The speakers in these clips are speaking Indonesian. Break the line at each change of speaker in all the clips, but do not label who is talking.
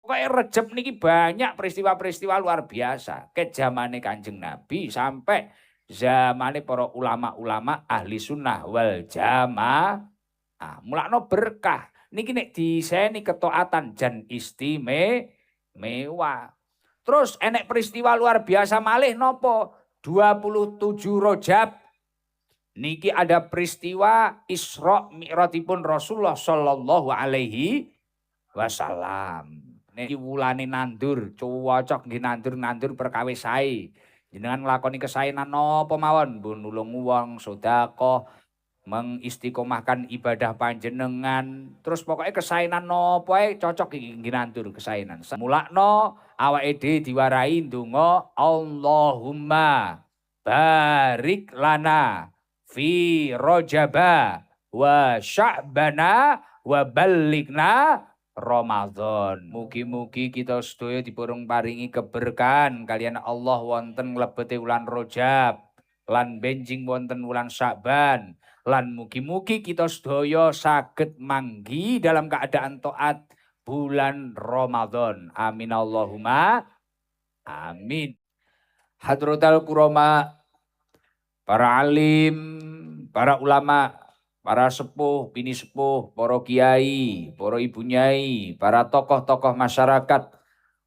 Pokoknya Rejab niki banyak peristiwa-peristiwa luar biasa. Ke zamane Kanjeng Nabi sampai zamane para ulama-ulama ahli sunnah wal jamaah. Mulakno berkah. Niki nek diseni ketaatan jan istimewa. Terus enek peristiwa luar biasa malih nopo? 27 Rajab. Niki ada peristiwa Isra Mi'rajipun Rasulullah sallallahu alaihi wasallam. Niki wulane nandur, cocok nggih nandur perkawis sae. Jenengan nglakoni kesaenan napa mawon, mbun nulung wong, sedekah, mengistiqomahkan ibadah panjenengan, terus pokoknya kesaenan napa ae cocok iki nggih nandur kesaenan. Mulakno awake dhewe diwarai ndonga Allahumma barik lana fi Rajaba wa Sya'bana wa ballighna Ramadan. Mugi-mugi kita sedaya dipurung paringi keberkahan kalian Allah wonten nglebete wulan Rajab lan benjing wonten wulan Sya'ban lan mugi-mugi kita sedaya saged manggi dalam keadaan taat bulan Ramadan. Amin Allahumma amin. Hadratal kurama, para alim, para ulama, para sepuh, bini sepuh, para kiai, para ibu nyai, para tokoh-tokoh masyarakat,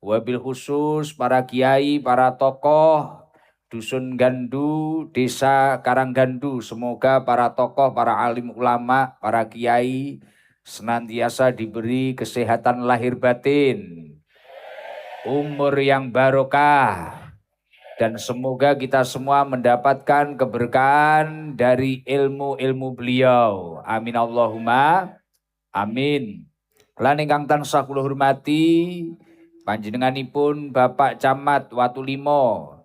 wabil khusus para kiai, para tokoh dusun Gandu, desa Karanggandu, semoga para tokoh, para alim ulama, para kiai senantiasa diberi kesehatan lahir batin, umur yang barokah, dan semoga kita semua mendapatkan keberkahan dari ilmu-ilmu beliau. Amin Allahumma amin. Lan ingkang tansah kula hormati panjenenganipun Bapak Camat Watulimo.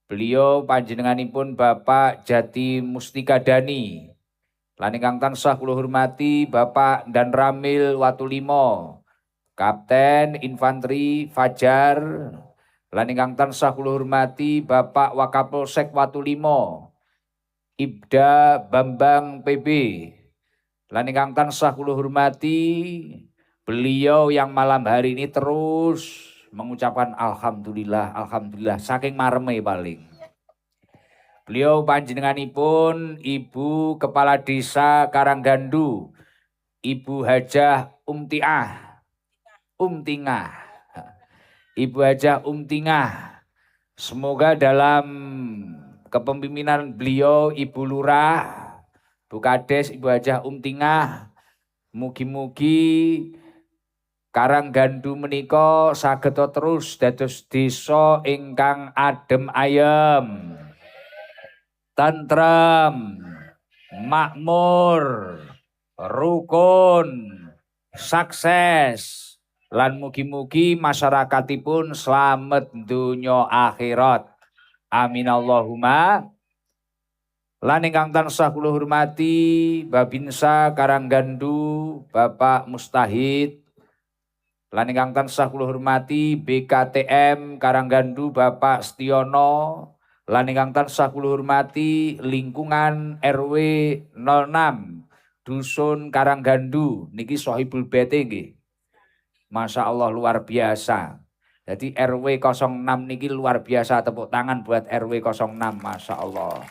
Beliau panjenenganipun Bapak Jati Mustika Dani. Lan ingkang tansah kula hormati Bapak Dan Ramil Watulimo, Kapten Infanteri Fajar. Lan ingkang tansah kula hormati Bapak Wakapolsek Watulimo, Ibda Bambang PB. Lan ingkang tansah kula hormati beliau yang malam hari ini terus mengucapkan alhamdulillah, alhamdulillah saking mareme paling. Beliau panjenenganipun Ibu Kepala Desa Karanggandu, Ibu Hajah Umtingah. Ibu Hajah Umtingah. Semoga dalam kepemimpinan beliau Ibu Lurah, Bu Kades, Ibu Hajah Umtingah, mugi-mugi Karanggandu menika saged terus dados desa ingkang adem ayem, tentrem, makmur, rukun, sukses, lan mugi-mugi masyarakatipun slamet donya akhirat. Amin Allahumma. Lan ingkang tansah kula hormati Babinsa Karanggandu Bapak Mustahid. Lan ingkang tansah kula hormati BKTM Karanggandu Bapak Setiono. Lan ingkang tansah kula hormati lingkungan RW 06 Dusun Karanggandu niki Sohibul Bete nggih. Masya Allah luar biasa. Jadi RW 06 niki luar biasa, tepuk tangan buat RW 06, Masya Allah.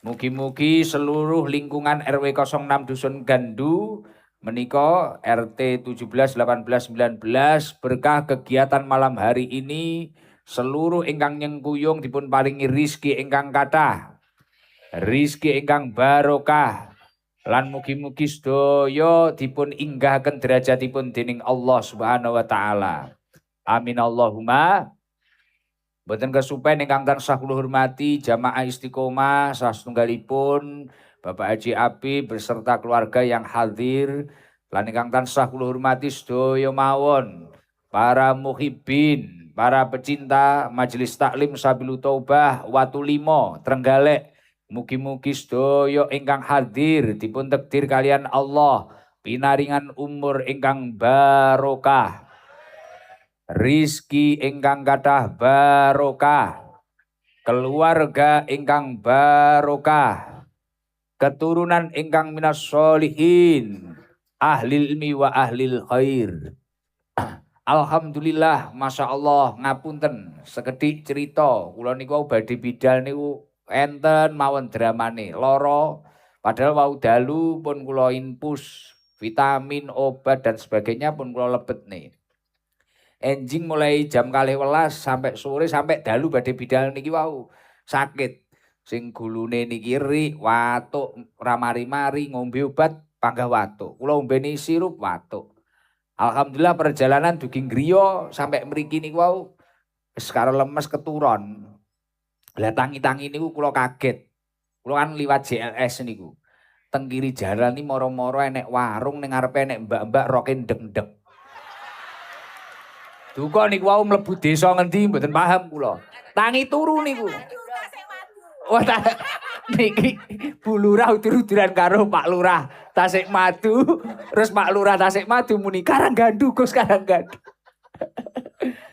Mugi-mugi seluruh lingkungan RW 06 Dusun Gandu menika RT 17, 18, 19 berkah kegiatan malam hari ini seluruh ingkang nyengkuyung dipun paringi rizki ingkang kathah, rizki ingkang barokah, lan mugi-mugi sedaya dipun inggahaken derajatipun dening Allah Subhanahu wa taala. Amin Allahumma. Mboten kesupen ingkang tansah kula hormati jamaah Istiqomah satunggalipun Bapak Haji Abi beserta keluarga yang hadir, lan ingkang tansah kula hormati sedaya mawon para muhibbin, para pecinta Majelis Taklim Sabilu Taubah Watulimo Trenggalek. Mugi-mugi sedaya ingkang hadir dipun takdir kalian Allah pinaringan umur ingkang barokah, rizki ingkang kathah barokah, keluarga ingkang barokah, keturunan ingkang minas sholihin. ahlil ilmi wa ahlil khair. Alhamdulillah, masya Allah, ngapunten sekedhik cerita. Kula niku badhe bidal niku enten mawon dramane loro. Padahal wau dalu pun kula infus vitamin, obat dan sebagainya pun kula lebet nih. Enjing mulai jam 12 sampai sore sampai dalu badhe bidal niki wau sakit. Sing gulune niki rik, watuk, ramari-mari ngombe obat panggah watuk. Kula ombeni sirup watuk. Alhamdulillah perjalanan dugi griya sampai mriki niku wau wis karo lemes keturon. Lah tangi-tangi niku kula kaget. Kula kan liwat JLS niku. Teng kiri jalan iki moro-moro enek warung ning ngarepe enek mbak-mbak roke ndek-ndek. Duka niku wau mlebu desa ngendi mboten paham kula. Tangi turu niku. Wah, niki Bu Lurah udur-uduran karo Pak Lurah Tasik Madu, terus Pak Lurah Tasik Madu muni Karanggandu Gus Karanggandu.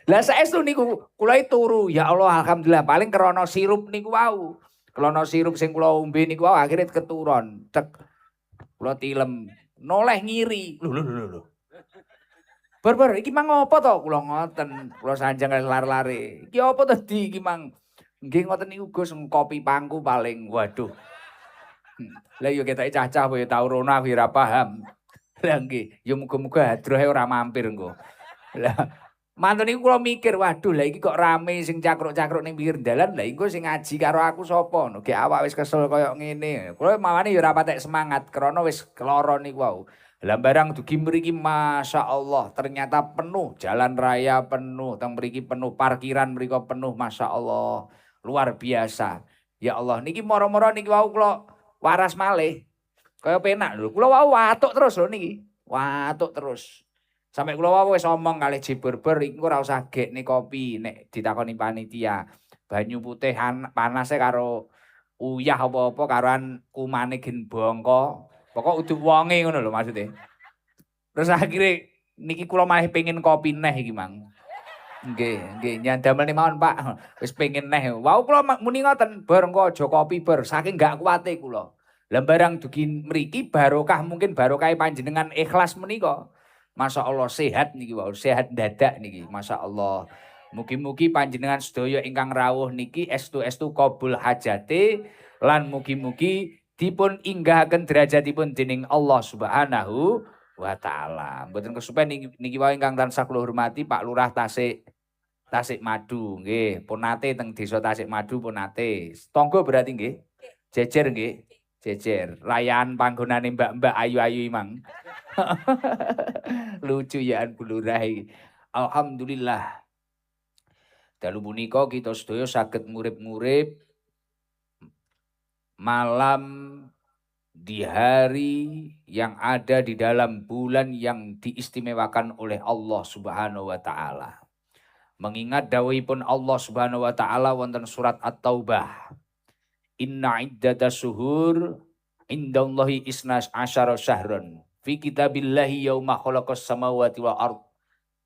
Lah saestu niku kula turu, ya Allah alhamdulillah paling krana sirup niku wau. Krana sirup sing kula ombe niku wau akhire keturon. Cek. Kula tilem, noleh ngiri. Lho. Bar iki mang apa to? Kula ngoten, kula sanjang lar-lare. Iki apa to Di iki mang? Nggih ngoten niku Gus kopi pangku paling. Waduh. Lah yo ketoke cah-cah kowe tau rono aku ora paham. Lah nggih, yo muga-muga hadrohe ora mampir engko. Lah mantun niku kula mikir, waduh lah iki kok rame sing cakruk-cakruk ning pinggir dalan, lah engko sing ngaji karo aku sapa? Nggih awak wis kesel kaya ngene. Kula mawane yo ora patek semangat krana wis keloro niku wau. Lah barang dugi mriki masyaallah ternyata penuh, jalan raya penuh, teng mriki penuh, parkiran mriko penuh masyaallah. Luar biasa. Ya Allah, niki moro-moro niki wau kula waras malih. Kaya penak lho. Kula wau watuk terus lho niki. Watuk terus. Sampai kula wau wis omong kalih Jiberber iku ora usah gekne kopi nek ditakoni panitia. Banyu putih panas karo uyah apa-apa karoan kumane gen bongko. Pokok udu wonge ngono lho maksude. Terus akhire niki kula malah pengin kopi neh iki, Mang. Nggih, nyandamel mawon Pak. Wis pengin neh. Wau kula muni ngoten, bar engko aja kopi bar, saking gak kuwate kula. Lah barang dugi mriki barokah mungkin barokahe panjenengan ikhlas menika. Masyaallah sehat niki wau, sehat dadak niki, masyaallah. Mugi-mugi panjenengan sedaya ingkang rawuh niki estu-estu kabul hajate lan mugi-mugi dipun inggahaken derajatipun dening Allah Subhanahu wa taala. Mboten kesupen niki wae ingkang tansah kula hormati Pak Lurah Tasik Madu nggih, pun nate teng desa Tasik Madu pun nate. Tangga berarti nggih. Jejer nggih. Jejer. Rayaan panggonane mbak-mbak ayu-ayu Mang. Lucu yaan Bu Lurah iki. Alhamdulillah. Dalu punika kita sedaya saged ngurip-ngurip malam di hari yang ada di dalam bulan yang diistimewakan oleh Allah Subhanahu wa taala. Mengingat dawuhipun Allah Subhanahu wa taala wonten surat At-Taubah. Inna iddatas syuhur indallahi isnas asyara syahran fi kitabillahi yauma khalaqas samawati wal ard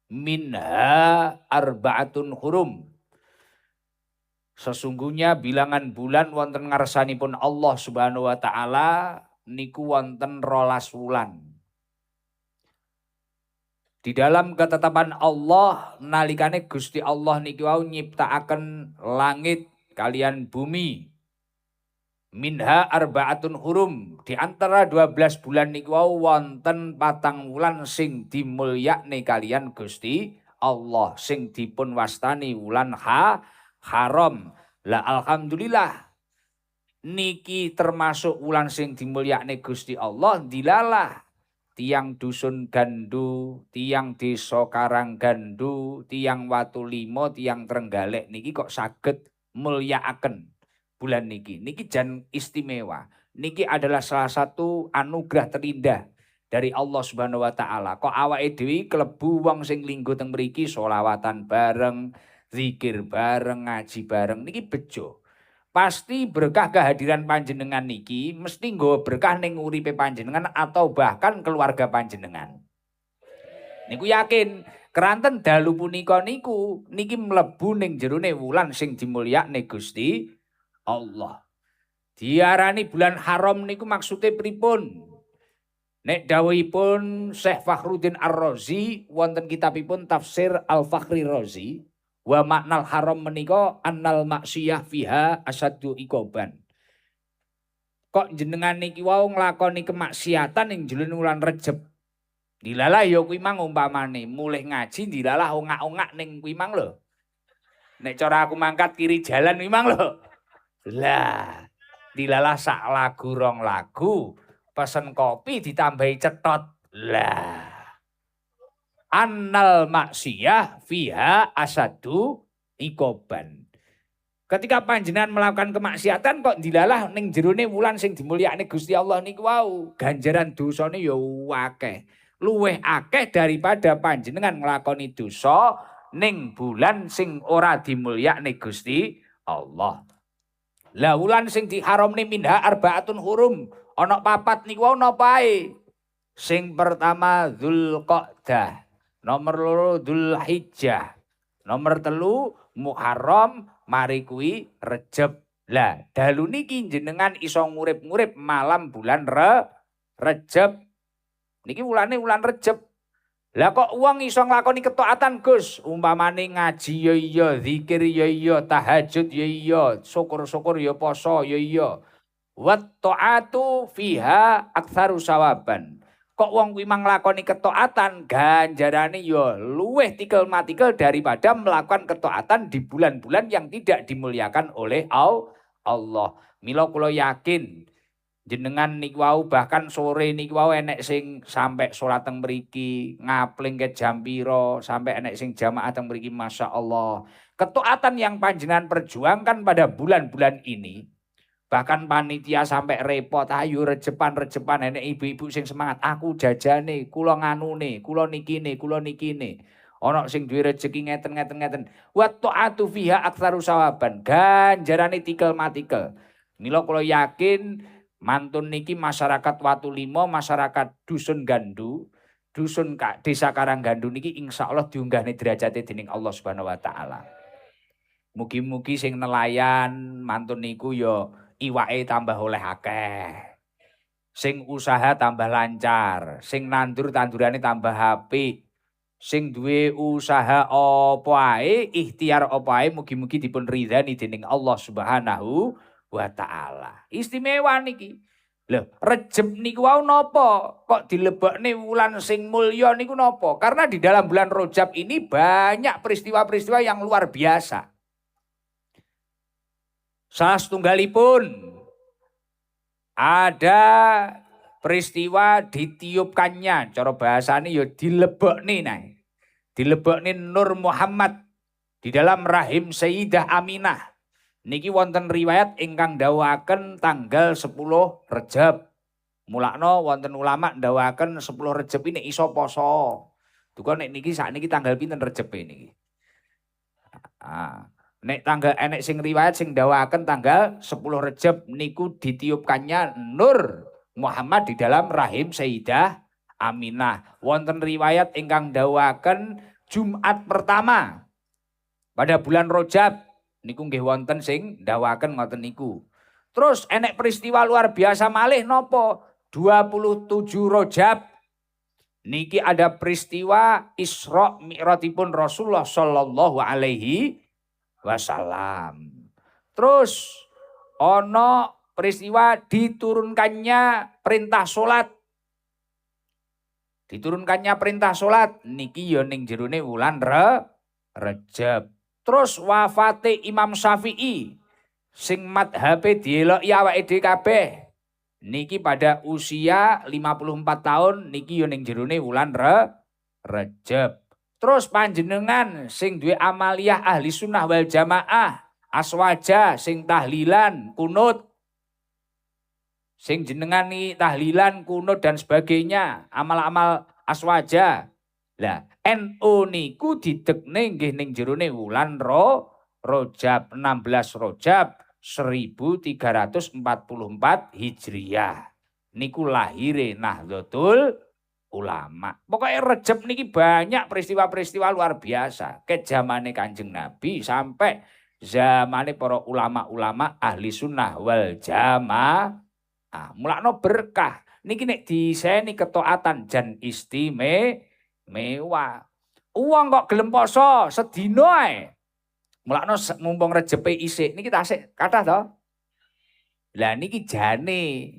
minha arba'atun hurum. Sesungguhnya bilangan bulan wonten ngarsanipun Allah Subhanahu wa taala niku wonten 12 wulan. Di dalam ketetapan Allah nalikane Gusti Allah niki wau nyiptakaken langit kalian bumi. Minha arba'atun hurum. Di antara 12 bulan niki wau wonten 4 wulan sing dimulyakne kalian Gusti Allah sing dipun wastani wulan haram. Lah alhamdulillah niki termasuk wulan sing dimulyakne Gusti Allah dilalah tiang dusun Gandu, tiang desa Karanggandu, tiang Watu Limo, tiang Trenggalek niki kok saged mulyakaken bulan niki. Niki jan istimewa. Niki adalah salah satu anugerah terindah dari Allah Subhanahu wa taala. Kok awake dhewe klebu wong sing linggo teng mriki selawatan bareng, zikir bareng, ngaji bareng niki bejo. Pasti berkah kehadiran panjenengan niki mesti nggawa berkah ning uripe panjenengan atau bahkan keluarga panjenengan. Niku yakin keranten dalu punika niku niki mlebu ning jerone wulan sing dimulyakne Gusti Allah. Diarani bulan haram niku maksude pripun? Nek dawuhipun Syekh Fakhruddin Ar-Razi wonten kitabipun Tafsir Al-Fakhri Razi wa maknal haram menika annal maksiyah fiha asaddu iqoban. Kok jenengan niki wau nglakoni kemaksiatan ing jroning wulan Rejeb. Dilalah ya kuwi mang umpamane mulih ngaji dilalah ongak-ongak ning kuwi mang lho. Nek cara aku mangkat kiri jalan kuwi mang lho. Lah, dilalah sak lagu rong lagu pesen kopi ditambahi cetot. Lah. Annal maksiyah fiha asadu iqoban. Ketika panjenengan melakukan kemaksiatan kok dilalah ning jerone wulan sing dimulyakne Gusti Allah niku wau, ganjaran dosane ya akeh. Luwih akeh daripada panjenengan nglakoni dosa ning bulan sing ora dimulyakne Gusti Allah. Lah wulan sing diharamne minha arbaatun hurum, ana papat niku wau napa ae? Sing pertama Dzulqa'dah, nomor loro Dzulhijjah, nomor telu Muharram, mari kuwi Rejeb. Lah dalu niki jenengan iso ngurip-ngurip malam bulan Rejeb. Niki wulane wulan Rejeb. Lah kok wong iso nglakoni ketaatan Gus, umpamane ngaji ya iya, zikir ya iya, tahajud ya iya, syukur-syukur ya poso ya iya. Wa ta'atu fiha aktsaru sawaban. Kok wong kuwi mang nglakoni ketaatan ganjarane ya luwih tikel-matikel daripada melakukan ketaatan di bulan-bulan yang tidak dimuliakan oleh Allah. Mila kula yakin jenengan niku wau bahkan sore niku wau enek sing sampai salat teng mriki, ngapling ke jam pira, sampai enek sing jamaah teng mriki masyaallah. Ketaatan yang panjenengan perjuangkan pada bulan-bulan ini bahkan panitia sampai repot, ayo rejepan enek ibu-ibu sing semangat, aku jajane, kula nganune, kula nikine. Ana sing duwe rejeki ngeten. Wa ta'atu fiha aktsaru sawaban. Ganjarane tikel-matikel. Mila kula yakin mantun niki masyarakat Watu Limo, masyarakat Dusun Gandu, Dusun Desa Karanggandu niki insyaallah diunggahne derajate dening Allah Subhanahu wa taala. Mugi-mugi sing nelayan mantun niku ya iwake tambah oleh akeh. Sing usaha tambah lancar, sing nandur tandurane tambah apik. Sing duwe usaha apa ae, ikhtiar apa ae mugi-mugi dipun ridhani dening Allah Subhanahu wa taala. Istimewa niki. Lho, Rejeb niku wau napa? Kok dilebokne wulan sing mulya niku napa? Karena di dalam bulan Rajab ini banyak peristiwa-peristiwa yang luar biasa. Salah setunggalipun ada peristiwa ditiupkannya, cara bahasane ya dilebokne nae. Dilebokne Nur Muhammad di dalam rahim Sayyidah Aminah. Niki wonten riwayat ingkang ndawuhaken tanggal 10 Rejab. Mulakno wonten ulama ndawuhaken 10 Rejab ini iso poso. Duka nek niki sakniki tanggal pinten Rejab niki. Nek tanggal enek sing riwayat sing ndawuhaken tanggal 10 Rejab niku ditiupkannya Nur Muhammad di dalam rahim Sayyidah Aminah. Wonten riwayat ingkang ndawuhaken Jumat pertama pada bulan Rajab niku nggih wonten sing ndawuhaken ngoten niku. Terus enek peristiwa luar biasa malih napa? 27 Rajab niki ada peristiwa Isra Mi'rajipun Rasulullah sallallahu alaihi wasallam. Terus ono peristiwa diturunkannya perintah salat. Diturunkannya perintah salat niki ya ning jerone wulan Rejab. Terus wafate Imam Syafi'i sing madhabe dieloki awake dhewe kabeh. Niki pada usia 54 tahun niki ya ning jerone wulan Rejab. Terus panjenengan sing duwe amaliyah ahli sunnah wal jamaah, aswaja sing tahlilan, kunut. Sing jenengan nih tahlilan, kunut dan sebagainya, amal-amal aswaja. Lah NU niku didekne nggih ning jerone wulan Rajab 16 Rajab 1344 Hijriah. Niku lahire Nahdlatul Ulama. Pokoknya Rejab niki banyak peristiwa-peristiwa luar biasa. Ke zamane Kanjeng Nabi sampai zamane para ulama-ulama ahli sunnah wal jamaah. Mulakno berkah. Niki nek diseni ketaatan jan istimewa. Uang kok gelem poso sedina ae. Mulakno mumpung rejepe isik niki tasik kathah to. Lah niki jane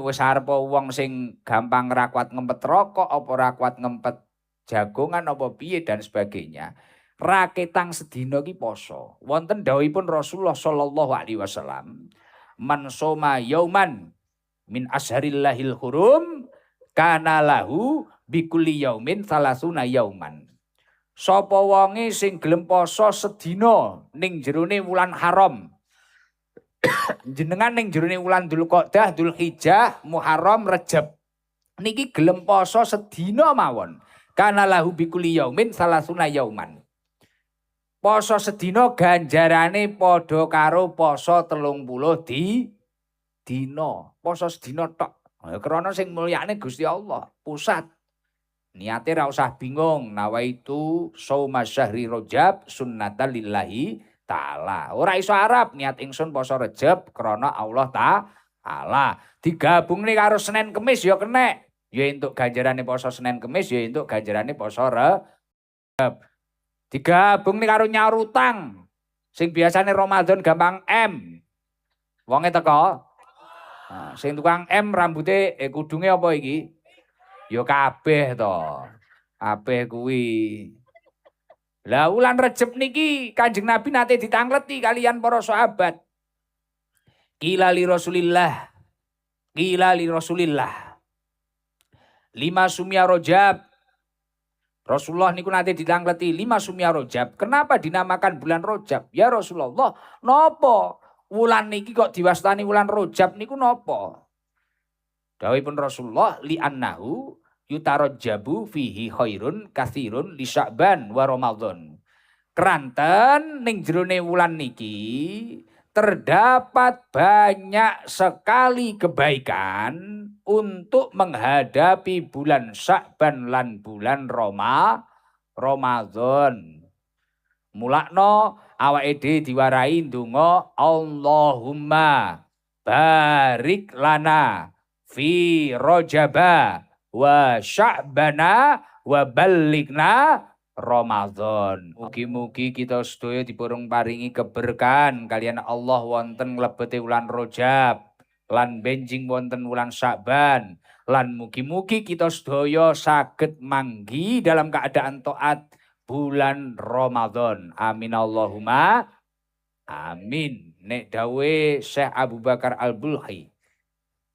wis arep wong sing gampang ra kuat ngempet rokok apa ra kuat ngempet jagongan apa piye dan sebagainya. Raketang sedina ki poso. Wonten dawuhipun Rasulullah sallallahu alaihi wasallam, "Man soma yauman min asharillahil hurum kana lahu bikulli yaumin salasuna yauman." Sapa wonge sing gelem poso sedina ning jerone wulan haram. Jenengan ning jerone wulan Dzulqa'dah, Dzulhijjah, Muharram, Rejab. Niki gelem poso sedina mawon. Kana lahu bikulli yaumin salasuna yauman. Poso sedina ganjarane padha karo poso 30 dina. Poso sedina tok. Krana sing mulyane Gusti Allah, pusat. Niate ra usah bingung, nawaitu shauma syahri Rajab sunnatan lillahi ta'ala. Ora iso Arab niat ingsun poso Rejab krana Allah Ta'ala. Digabungne karo Senin Kemis ya kenek. Ya entuk ganjarane poso Senin Kemis, ya entuk ganjarane poso Rejab. Digabungne karo nyaur utang. Sing biasane Ramadan gampang M. Wonge teko. Nah, sing tukang M rambute kudunge apa iki? Ya kabeh to. Kabeh kuwi. Lah wulan Rejab niki Kanjeng Nabi nate ditangleti kalian para sahabat. Qila li Rasulillah. Lima sumya Rajab. Rasulullah niku nate ditangleti 5 sumya Rajab. Kenapa dinamakan bulan Rajab? Ya Rasulullah, napa wulan niki kok diwastani wulan Rajab niku napa? Dawuhipun Rasulullah li annahu yutarajjabu fihi khairun katsirun li Sya'ban wa Ramadan. Keranten ning jerone wulan niki terdapat banyak sekali kebaikan untuk menghadapi bulan Sya'ban lan bulan Ramadan. Mulakno awake dhewe diwarai ndonga Allahumma barik lana fi Rajaba wa Sya'bana wa ballighna Ramadan. Mugi-mugi kita sedaya dipurung paringi keberkahan kalian Allah wonten nglebete wulan Rajab lan benjing wonten wulan Sya'ban lan mugi-mugi kita sedaya saged manggi dalam keadaan taat bulan Ramadan. Amin Allahumma amin. Nek dawe Syekh Abu Bakar Al-Bulhi,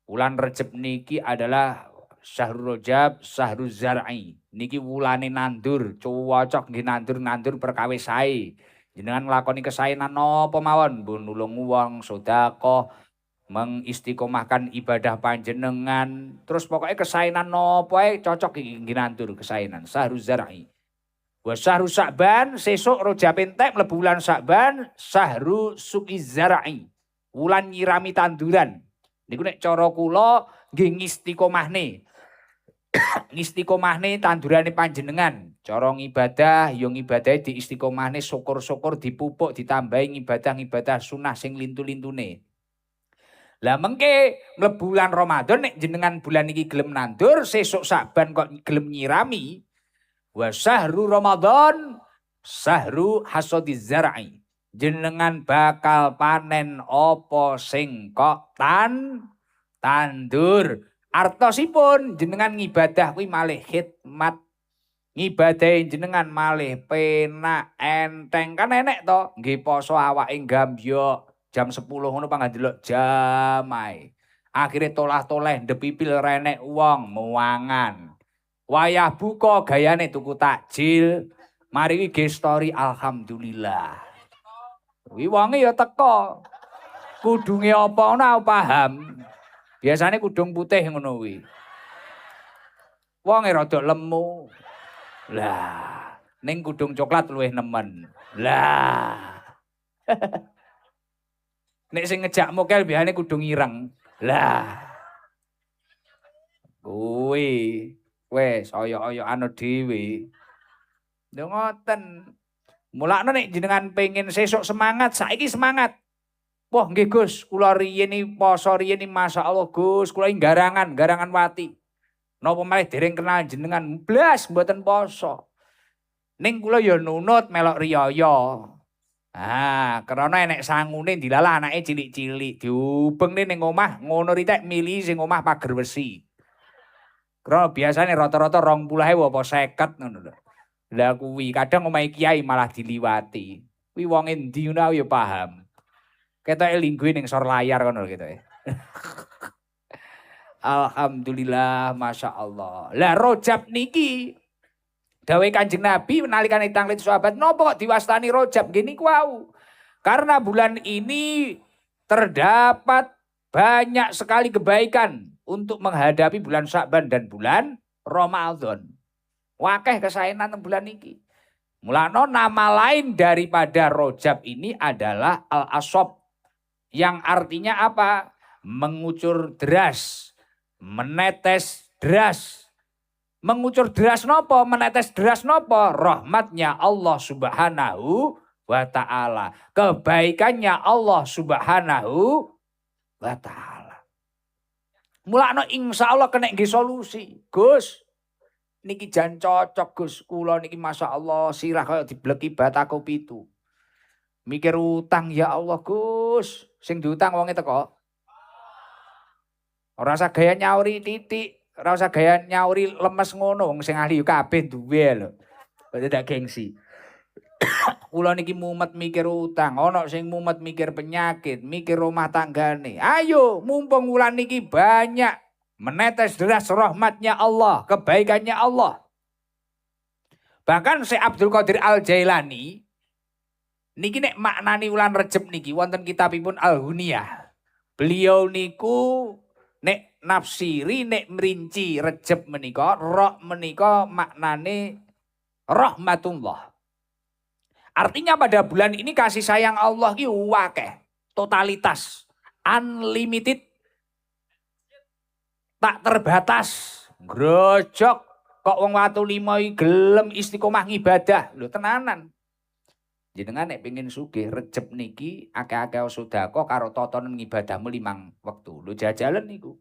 wulan Rejab niki adalah Syahrul Rajab, Syahrul Zar'i. Niki wulane nandur, cocok nggih nandur perkawis sae. Jenengan nglakoni kesaenan napa mawon, mbun nulung wong, sedekah, mengistiqomahkan ibadah panjenengan, terus pokoknya kesaenan napa ae cocok nggih nandur kesaenan. Syahrul Zar'i. Wa Syahrul Sya'ban, sesuk Rajab entek mlebu bulan Sya'ban, Syahrul Suqiz Zar'i. Wulan nyirami tanduran. Niku nek cara kula nggih ngistiqomahne. Ngistiqomahne tandurane panjenengan. Cara ngibadah ya ngibadahe diistiqomahne, syukur-syukur dipupuk ditambahi ngibadah-ngibadah sunah sing lintu-lintune. Lah mengke mlebu bulan Ramadan nek jenengan bulan iki gelem nandur, sesuk Saban kok gelem nyirami. Wa syahru Ramadan syahru hasadiz zar'i. Jenengan bakal panen apa sing kok tandur. Artosipun jenengan ngibadah kuwi malih khidmat. Ngibadahi jenengan malih penak enteng kan enek to. Nggih poso awake gambyok jam 10 ngono pangga ndelok jam ae. Akhire tolah-toleh ndepipil renek wong muangan. Wayah buka gayane tuku takjil. Mari iki story alhamdulillah. Kuwi wonge ya teko. Kudunge apa ngono paham. Biasane kudung putih ngono kuwi. Wonge rada lemu. Lah, ning kudung coklat luwih nemen. Lah. Nek sing ngejak mokel biasane kudung ireng. Lah. Kuwi wis oyok-oyokan dhewe. Lho ngoten. Mulane nek jenengan pengen sesuk semangat, saiki semangat. Wah nggih Gus, kula riyen poso riyen masyaallah Gus, kula garangan wati. Napa malih dereng kenal jenengan blas mboten poso. Ning kula ya nunut melok riyaya. Krana enek sangune dilalah anake cilik-cilik diubengne ning omah ngono ritek mili sing omah pager besi. Krana biasane rata-rata 20.000 apa 50 ngono lho. Lah kuwi kadang omahe kiai malah diliwati. Kuwi wong endi ngono ya paham. Ketoke lingguhe ning sor layar ngono lho ketoke. Alhamdulillah, Masya Allah. Lah Rojab niki dawuh Kanjeng Nabi nalikane tanglet sahabat napa kok diwastani Rojab gini wau. Karena bulan ini terdapat banyak sekali kebaikan untuk menghadapi bulan Sya'ban dan bulan Ramadan. Wakeh kesaenan bulan niki. Mulane nama lain daripada Rojab ini adalah Al-Asab yang artinya apa? Mengucur deras, menetes deras. Mengucur deras nopo, menetes deras nopo, rahmatnya Allah Subhanahu wa ta'ala. Kebaikannya Allah Subhanahu wa ta'ala. Mulakno insya Allah kena nggih solusi. Gus, niki jan cocok Gus. Kula niki Masya Allah sirah kaya dibleki batako pitu. Mikir utang ya Allah Gus. Sing diutang wonge teko. Ora usah gaya nyauri titik. Ora usah gaya nyauri lemes ngono wong sing ahli kabeh duwe lho. Dak gengsi. Kula niki mumet mikir utang, ana sing mumet mikir penyakit, mikir rumah tanggane. Ayo, mumpung wulan niki banyak menetes deras rahmatnya Allah, kebaikannya Allah. Bahkan Syekh Abdul Qadir Al-Jailani niki nek maknani wulan Rejab niki wonten kitabipun Al-Huniyah. Beliau niku nek nafsiri nek merinci Rejab menika, roh menika maknane rahmatullah. Artinya pada bulan ini kasih sayang Allah ki wakeh, totalitas, unlimited, tak terbatas, grojok kok wong watu lima gelem istiqomah ngibadah, lho tenanan. Jenengan nek pengin sugih Rejab niki akeh-akeh sedekah karo totonen ngibadahmu 5 wektu. Lho jajalan niku.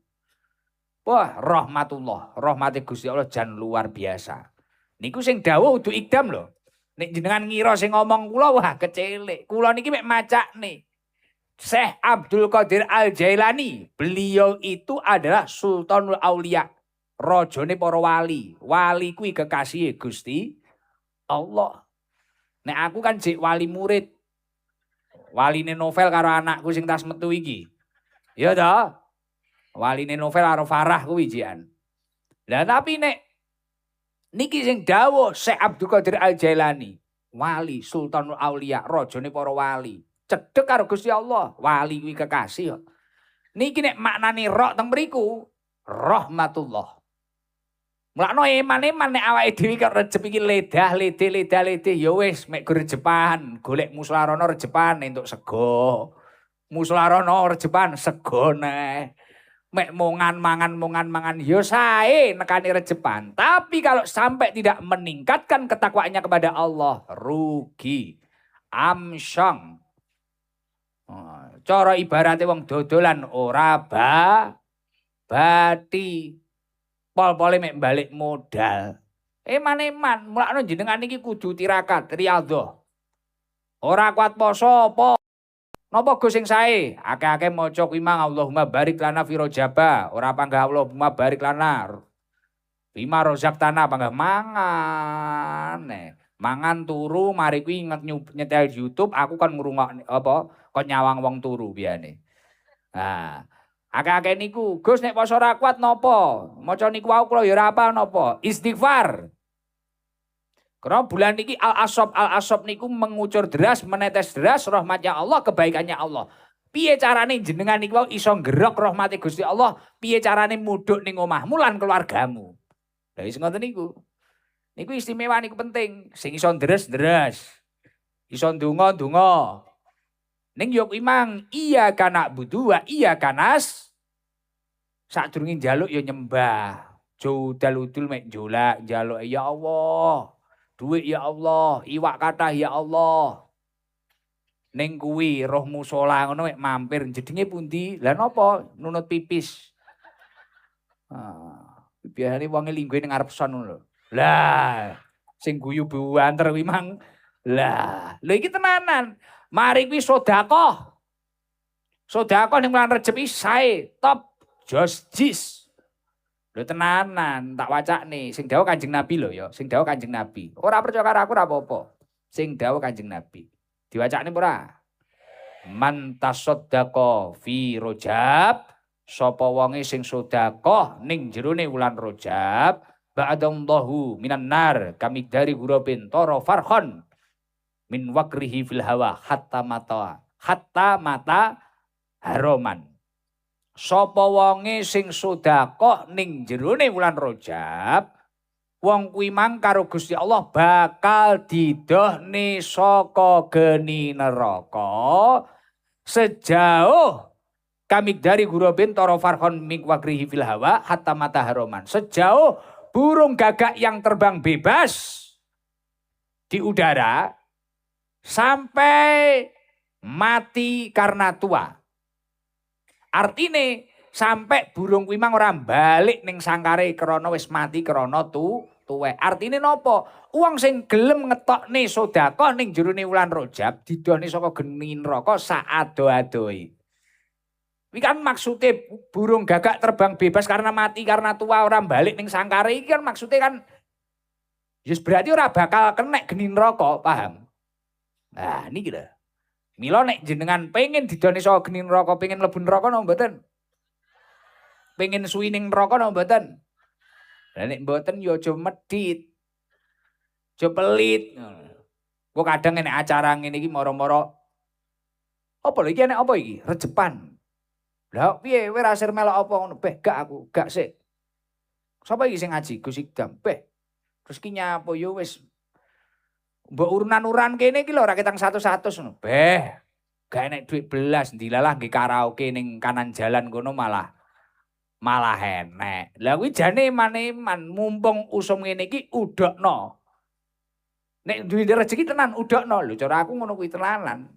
Wah, rahmatullah, rahmate Gusti Allah jan luar biasa. Niku sing dawuh udu ikdam lho. Nek jenengan ngira sing ngomong kula wah kecilik. Kula niki mek macakne. Syekh Abdul Qadir Al-Jailani, beliau itu adalah Sultanul Aulia, rajane para wali. Wali kuwi kekasih Gusti Allah. Nek aku kan jek wali murid. Waline novel karo anakku sing tas metu iki. Ya toh? Waline novel karo Farah kuwi jian. Lah tapi nek niki sing dawuh Syekh Abdul Qadir Al-Jailani, wali Sultanul Aulia, rajane para wali. Cedhek karo Gusti Allah, wali kuwi kekasih kok. Niki nek maknane roh teng mriku, rahmatullah. Mulakno eman-eman nek awake dhewe kok Rejab iki ledah ya wis mek Rejeban, golek muslarana Rejeban entuk sego. Muslarana Rejeban sego neh. Mek mongan mangan ya sae nekani Rejeban. Tapi kalau sampai tidak meningkatkan ketakwaannya kepada Allah, rugi. Amsyong. Cara ibaratnya wong dodolan ora bati. Pol-pole mek balik modal. Eman-eman, mulakno jenengan iki kudu tirakat, riyadhah. Ora kuat poso apa? Napa Gus sing sae? Akeh-akeh maca kuwi mang Allahumma barik lana fi Rajaba, ora panggah Allahumma barik lana. Bima rozaktana panggah mangan. Mangan turu mari kuwi nyetel YouTube, aku kan ngrungokne apa? Kon nyawang wong turu biyane. Nah, akeh-akeh niku, Gus nek poso ora kuat napa? Maca niku wau kula ya ora apa napa? Istighfar. Karena bulan niki al-asab niku mengucur deras, menetes deras rahmatnya Allah, kebaikannya Allah. Piye carane jenengan niku iso nggerok rahmate Gusti Allah? Piye carane mudhuk ning omahmu lan keluargamu? Lah wis ngoten niku. Niku istimewa niku penting. Sing iso deres-deres. Iso ndonga-ndonga. Ning yo kuwi mang iya kana budu wa iya kanas. Sadurunge njaluk ya nyembah. Jodal-udul mek njolak, njaluk ya Allah. Duit ya Allah, iwak kathah ya Allah. ning kuwi roh musala ngono mampir jedenge pundi? Lah napa nunut pipis. Biasane wonge lingguhe ning ngarep son ngono lho. Lah sing guyu buanter kuwi mang lah lho iki tenanan. Mari kuwi sedekah. Sedekah ning bulan Rejab iki sae top jis. Lho tenanan tak wacane sing dawuh Kanjeng Nabi lho ya, sing dawuh Kanjeng Nabi. Ora percaya karo aku ora apa-apa. Sing dawuh Kanjeng Nabi. Diwacane ora? Man tasaddaqa fi Rajab, sapa wonge sing sedekah ning jerone wulan Rajab, ba'adallahu minan nar kamigdari gurabin tara farhon min wakrihi fil hawa hatta mata haroman. Sapa wonge sing sedekah ning jerone wulan Rajab, wong kuwi mang karo Gusti Allah bakal didohne saka geni neraka sejauh kamigdari gurabin tara farhon min wakrihi fil hawa hatta mata haroman. Sejauh burung gagak yang terbang bebas di udara sampai mati karena tua. Artine sampai burung kuwi mang ora balik ning sangkare krana wis mati krana tuwek. Artine napa? Wong sing gelem ngetokne sedekah ning jerone wulan Rajab didone saka geni neraka saado-adoe. Iki kan maksude burung gagak terbang bebas karena mati karena tua ora balik ning sangkare iki kan maksude kan ya berarti ora bakal kena geni neraka, paham? Nah, niki lho. Mila nek jenengan pengen didone saka geni neraka, pengen mlebu neraka napa mboten? Pengen suwi ning neraka napa mboten? Lah nek mboten ya aja medhit. Aja pelit. Kok kadang nek acara ngene iki moro-moro apa lho iki enek apa iki? Rejepan. Lah piye kowe ra sir melok apa ngono? Beh, gak aku, gak sik. Sapa iki sing ngaji? Gus Ikdam. Beh. Terus ki nyapo yo wis mbok urunan-urunan kene iki lho ora ketang 100 ngono. Beh. Gak enek duit belas ndilalah nggih karaoke ning kanan jalan kono malah enek. Lah kuwi jane maneman mumpung usum ngene iki udokno. Nek duwe rezeki tenan udokno. Lho cara aku ngono kuwi tenanan.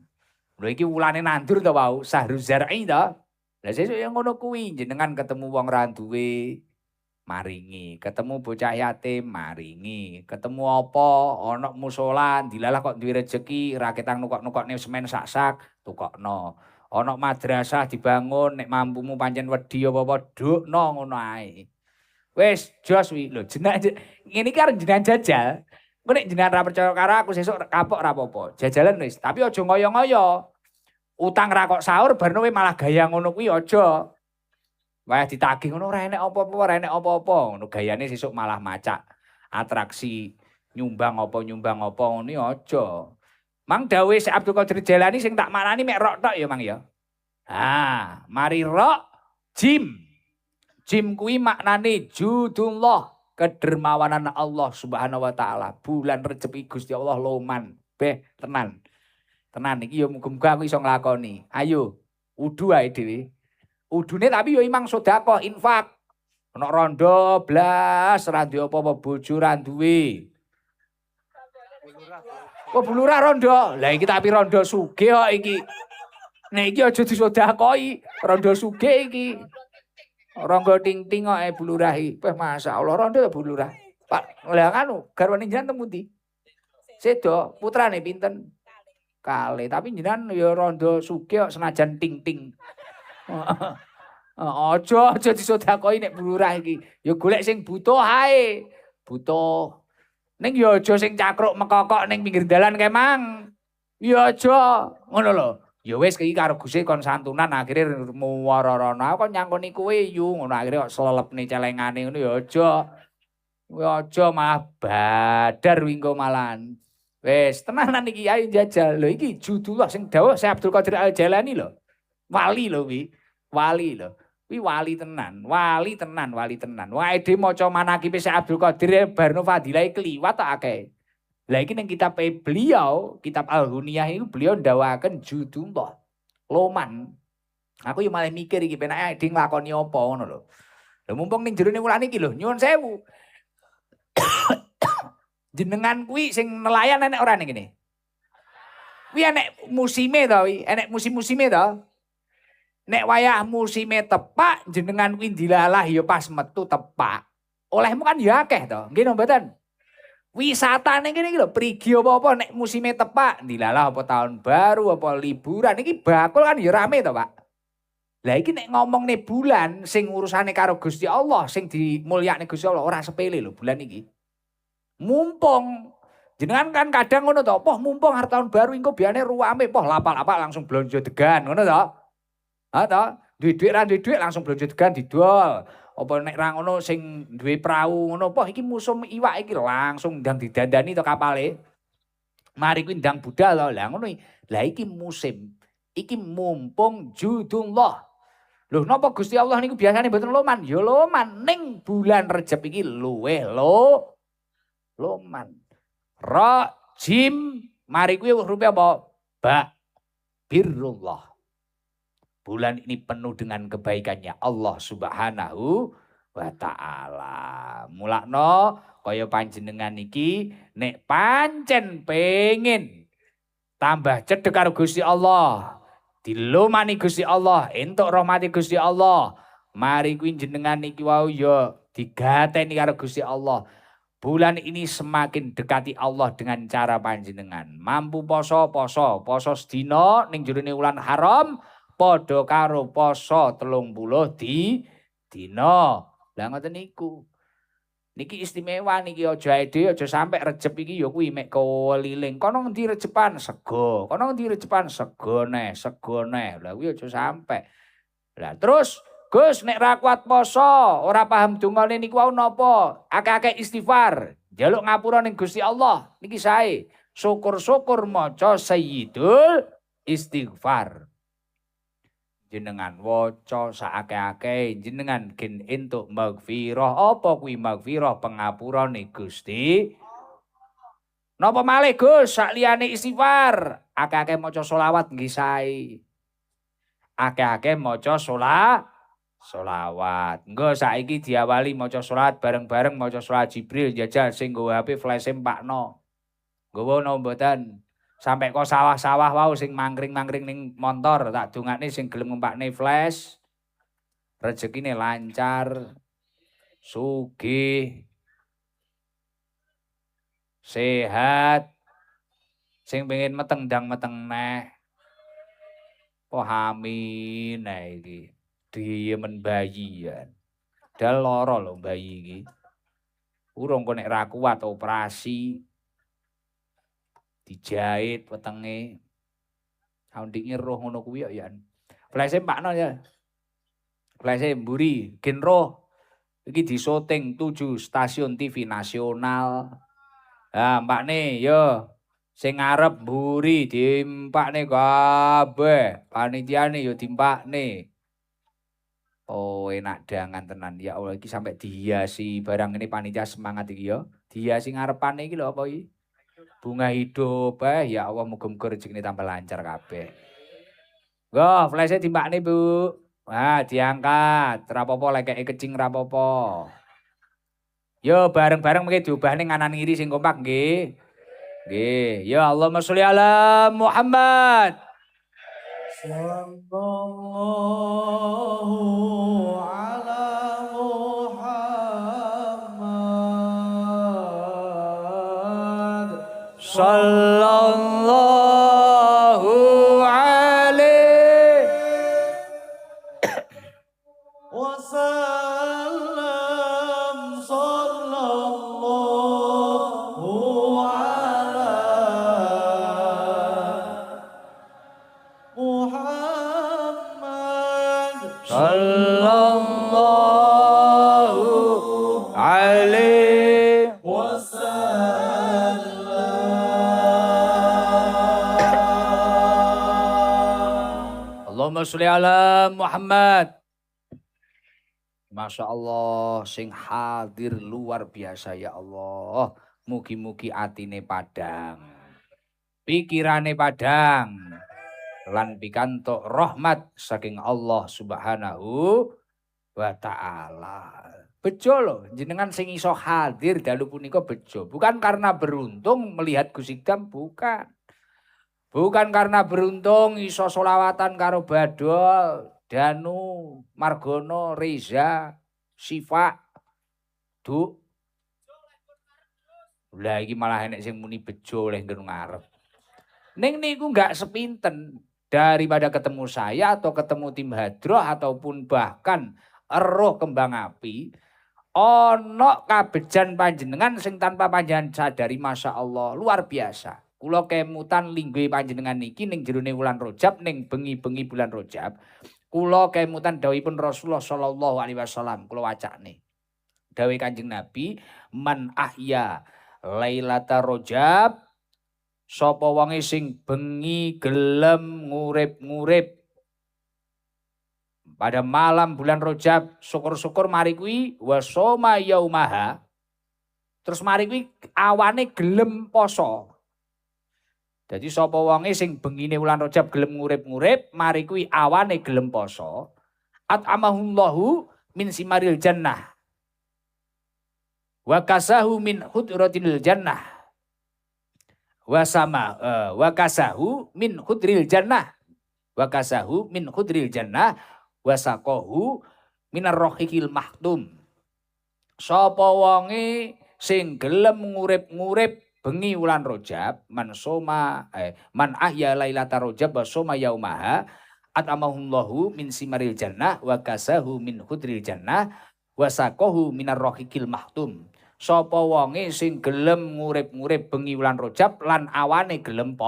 Lho iki wulane nandur to wau, Syahrul Zar'i to. Lah sesuk ya ngono kuwi jenengan ketemu wong ra duwe maringi, ketemu bocah yatim maringi, ketemu apa ana musala dilalah kok duwe rezeki ra ketang nukok-nukokne semen sak-sak tukokno. Ana madrasah dibangun nek mampumu pancen wedi apa-apa dukno ngono ae. Wis jos wi lho jenengan ngene iki arep jenengan jajal. Engko nek jenengan ra percaya karo aku sesuk kapok ra apa-apa. Jajalan wis, tapi aja ngoyo-ngoyo. Utang ra kok sahur barno malah gaya ngono kuwi aja. Wah ditagih ngono ora enek apa-apa, ora enek apa-apa. Ngono gayane sesuk malah macak atraksi nyumbang apa ngono aja. Mang dawuh Syekh Abdul Qadir Jailani sing tak maknani mek rok tok ya Mang ya. Mari rok jim. Jim kuwi maknane judullah, kedermawanan Allah Subhanahu wa taala. Bulan Rejab Gusti Allah loman. Beh, tenan. Tenan iki ya muga-muga aku iso nglakoni. Ayo, wudu ae dhewe. Udune tapi ya imang sedekah, infak. Ana rondo blas ra duwe apa-apa bojo ra duwe. Kok bulurah rondo? Lah iki tapi rondo sugih kok iki. Nek iki aja disedekahi, rondo sugih iki. Ronggo ting-ting kok bulurah iki. Wah masyaallah rondo ya bulurah. Pak, lah anu garwane jenengan temu ndi? Sedo, putrane pinten? Kali, tapi jenengan ya rondo sugih kok senajan ting-ting. Aja disedekahi nek bulurah iki. Ya golek sing butuh ae. Butuh. Ning ya aja sing cakruk mekokok ning pinggir dalan kemang. Ya aja. Ngono lho. Ya wis iki karo Guse kon santunan akhire muwararana kok nyangkoni kowe yu ngono akhire kok slelepne celengane ngono ya aja. Ya aja malah badar wingko malan. Wis tenanan iki ayo jajal. Lho iki judullah sing dawuh Syekh Abdul Qadir Al Jailani lho. Wali lho kuwi. Wali lho. Kuwi wali tenan, wali tenan. Wae dhewe maca manakibe Syekh Abdul Qadir barno fadilah kliwat tak akeh. Lah iki ning kitab beliau, kitab Al-Huniyah itu beliau ndawaken judullah. Loman. Aku yo malah mikir iki penake dhewe nglakoni apa ngono lho. Lho mumpung ning jerone wulan iki lho, nyuwun sewu. Jenengan kuwi sing nelayan enek ora ning kene? Kuwi enek musime to, enek musim-musime to. Nek wayah musime tepak jenengan kuwi dilalah ya pas metu tepak. Olehmu kan ya akeh to, nggih napa mboten? Wisatane kene iki lho prigi apa-apa nek musime tepak dilalah apa tahun baru apa liburan iki bakul kan ya rame to, Pak. Lah iki nek ngomongne bulan sing urusane karo Gusti Allah, sing dimulyakne Gusti Allah ora sepele lho bulan iki. Mumpung jenengan kan kadang ngono to, poh mumpung arep tahun baru engko biane ruame poh lapal-lapal langsung blonjo degan ngono to. Ha to, duwe dhuwit ra duwe dhuwit langsung blonjo degan didol. Apa nek ra ngono sing duwe prau ngono, poh iki musim iwak iki langsung ndang didandani to kapale. Mari kuwi ndang budal to. Lah ngono lah iki musim. Iki mumpung judullah. Loh napa Gusti Allah niku biasane mboten loman? Ya loman ning bulan Rejab iki luweh loman. Ra jim mari kuwi hurufe apa? Ba birrullah. Bulan ini penuh dengan kebaikannya Allah Subhanahu wa taala. Mulakno kaya panjenengan iki nek pancen pengen tambah cedhek karo Gusti Allah, dilomani Gusti Allah, entuk rahmati Gusti Allah. Mari kuwi jenengan iki wau ya digateni karo Gusti Allah. Bulan ini semakin dekati Allah dengan cara panjenengan. Mampu poso sedina ning jerone wulan haram padha karo poso 30 dina. Lah ngoten niku. Niki istimewa niki aja ede aja sampe Rejeb iki ya kuwi mek keliling. Kono ngendi rejepan sego, kono ngendi rejepan sego neh. Lah kuwi aja sampe. Lah terus Gus nek ra kuat poso, ora paham dongane niku wau napa? Akeh-akeh istighfar, njaluk ngapura ning Gusti Allah. Niki sae. Syukur-syukur maca Sayyidul Istighfar. Jenengan waca sakake-ake jenengan gen entuk maghfirah. Apa kuwi maghfirah? Pengapurane Gusti. Napa malih Gus sakliyane istighfar? Akeh-akeh maca selawat nggih sae. Akeh-akeh maca selawat. Engko saiki diawali maca selawat bareng-bareng maca selawat Jibril jajal sing nggawa HP flash-e mpakno. Nggawa napa mboten? Sampai kok sawah-sawah wau sing mangkring-mangkring ning montor tak dongakne sing gelem ngempakne flash. Rezekine lancar, sugih, sehat. Sing pengen meteng ndang meteng neh. Oh amin ae iki. Diemen bayi ya. Dal lara lho bayi iki. Urung kok nek ra kuat operasi. Dijahit wetenge. Aundike roh ngono kuwi kok ya. Flash-e pakno ya. Flash-e mburi, gen roh. Iki disyuting 7 stasiun TV nasional. Lah mbakne yo sing ngarep mburi dimpakne kabeh. Panitiane yo dimpakne. Oh enak dangan tenan ya Allah iki sampai dihiasi barang ini panitia semangat iki ya. Dihiasi ngarepane iki lho apa iki? Bunga hidup ya Allah muga-muga rezekine tambah lancar kabeh. Nggo flash-e dimbakne Bu. Nah diangkat, ra apa-apa lekeke kecing ra apa-apa. Yo bareng-bareng mengke diubahne nganan ngiri sing kompak nggih. Nggih, ya Allahumma sholli ala Muhammad.
Sallallahu ala Muhammad.
Sallallahu alaihi
wasallam. Sallallahu ala Muhammad.
Sallallahu alaihi
wasallam.
Allahumma sholli ala Muhammad. Masya Allah sing hadir luar biasa ya Allah. Mugi-mugi atine padang. Pikirane padang. Lan pikantuk rahmat saking Allah Subhanahu wa taala. Bejo loh, jenengan sing iso hadir dalu punika bejo. Bukan karena beruntung melihat Gus Idam, bukan. Bukan karena beruntung iso solawatan karo Badol, Danu, Margono, Reza, Sifa, Duk. Lah iki malah enek sing muni bejo oleh nggon ngarep. Ning niku enggak sepinten daripada ketemu saya atau ketemu tim hadroh ataupun bahkan eruh kembang api. Ono kabejan panjenengan sing tanpa panjenengan sadari Masya Allah luar biasa. Kula kemutan linggue panjenengan niki ning jerone wulan Rajab ning bengi-bengi bulan Rajab. Kula kemutan dawuhipun Rasulullah sallallahu alaihi wasallam kula wacane. Dawuh Kanjeng Nabi, "Man ahya Lailatul Rajab sapa wonge sing bengi gelem ngurip-ngurip pada malam bulan Rajab, syukur-syukur mari kuwi wasoma yaumaha. Terus mari kuwi awane gelem poso. Jadi sapa wonge sing bengine wulan Rajab gelem ngurip-ngurip, mari kuwi awane gelem poso. At'amahullahu min simaril jannah. Wa kasahu min hudratil jannah. Wa kasahu min hudril jannah. Wa kasahu min hudril jannah. Wasaqahu minar rohikil mahtum. Sapa wonge sing gelem ngurip-ngurip bengi wulan Rajab man ahya lailatal Rajab wa soma yaumaha at'amahullahu min simaril jannah wa kasahu min hudril jannah wasaqahu minar rohikil mahtum. Sapa wonge sing gelem ngurip-ngurip bengi wulan Rajab lan awane gelem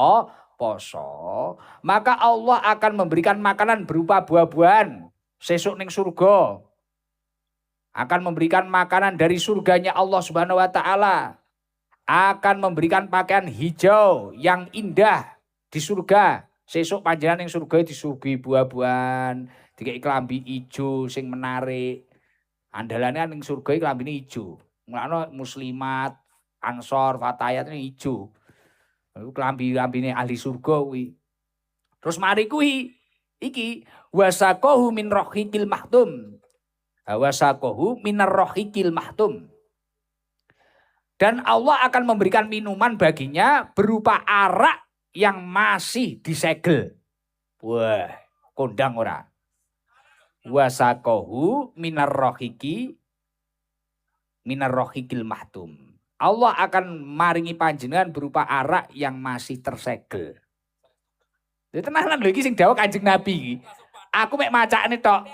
poso, maka Allah akan memberikan makanan berupa buah-buahan sesuk ning surga. Akan memberikan makanan dari surganya Allah Subhanahu wa taala. Akan memberikan pakaian hijau yang indah di surga. Sesuk panjenengan ning surga disuguhi buah-buahan, dikek klambi ijo sing menarik. Andalane ning surga klambine ijo. Mulane muslimat, ansor, fatayat ijo. Klambi-klambine ahli surga kuwi. Terus mari kuwi iki wasaqahu min rohikil mahtum. Wasaqahu minar rohikil mahtum. Dan Allah akan memberikan minuman baginya berupa arak yang masih disegel. Wah, kondang ora. Wasaqahu minar rohikil mahtum. Allah akan maringi panjenengan berupa arak yang masih tersegel. Lha tenanan lho iki sing dawuh Kanjeng Nabi iki. Aku mek macakne tok.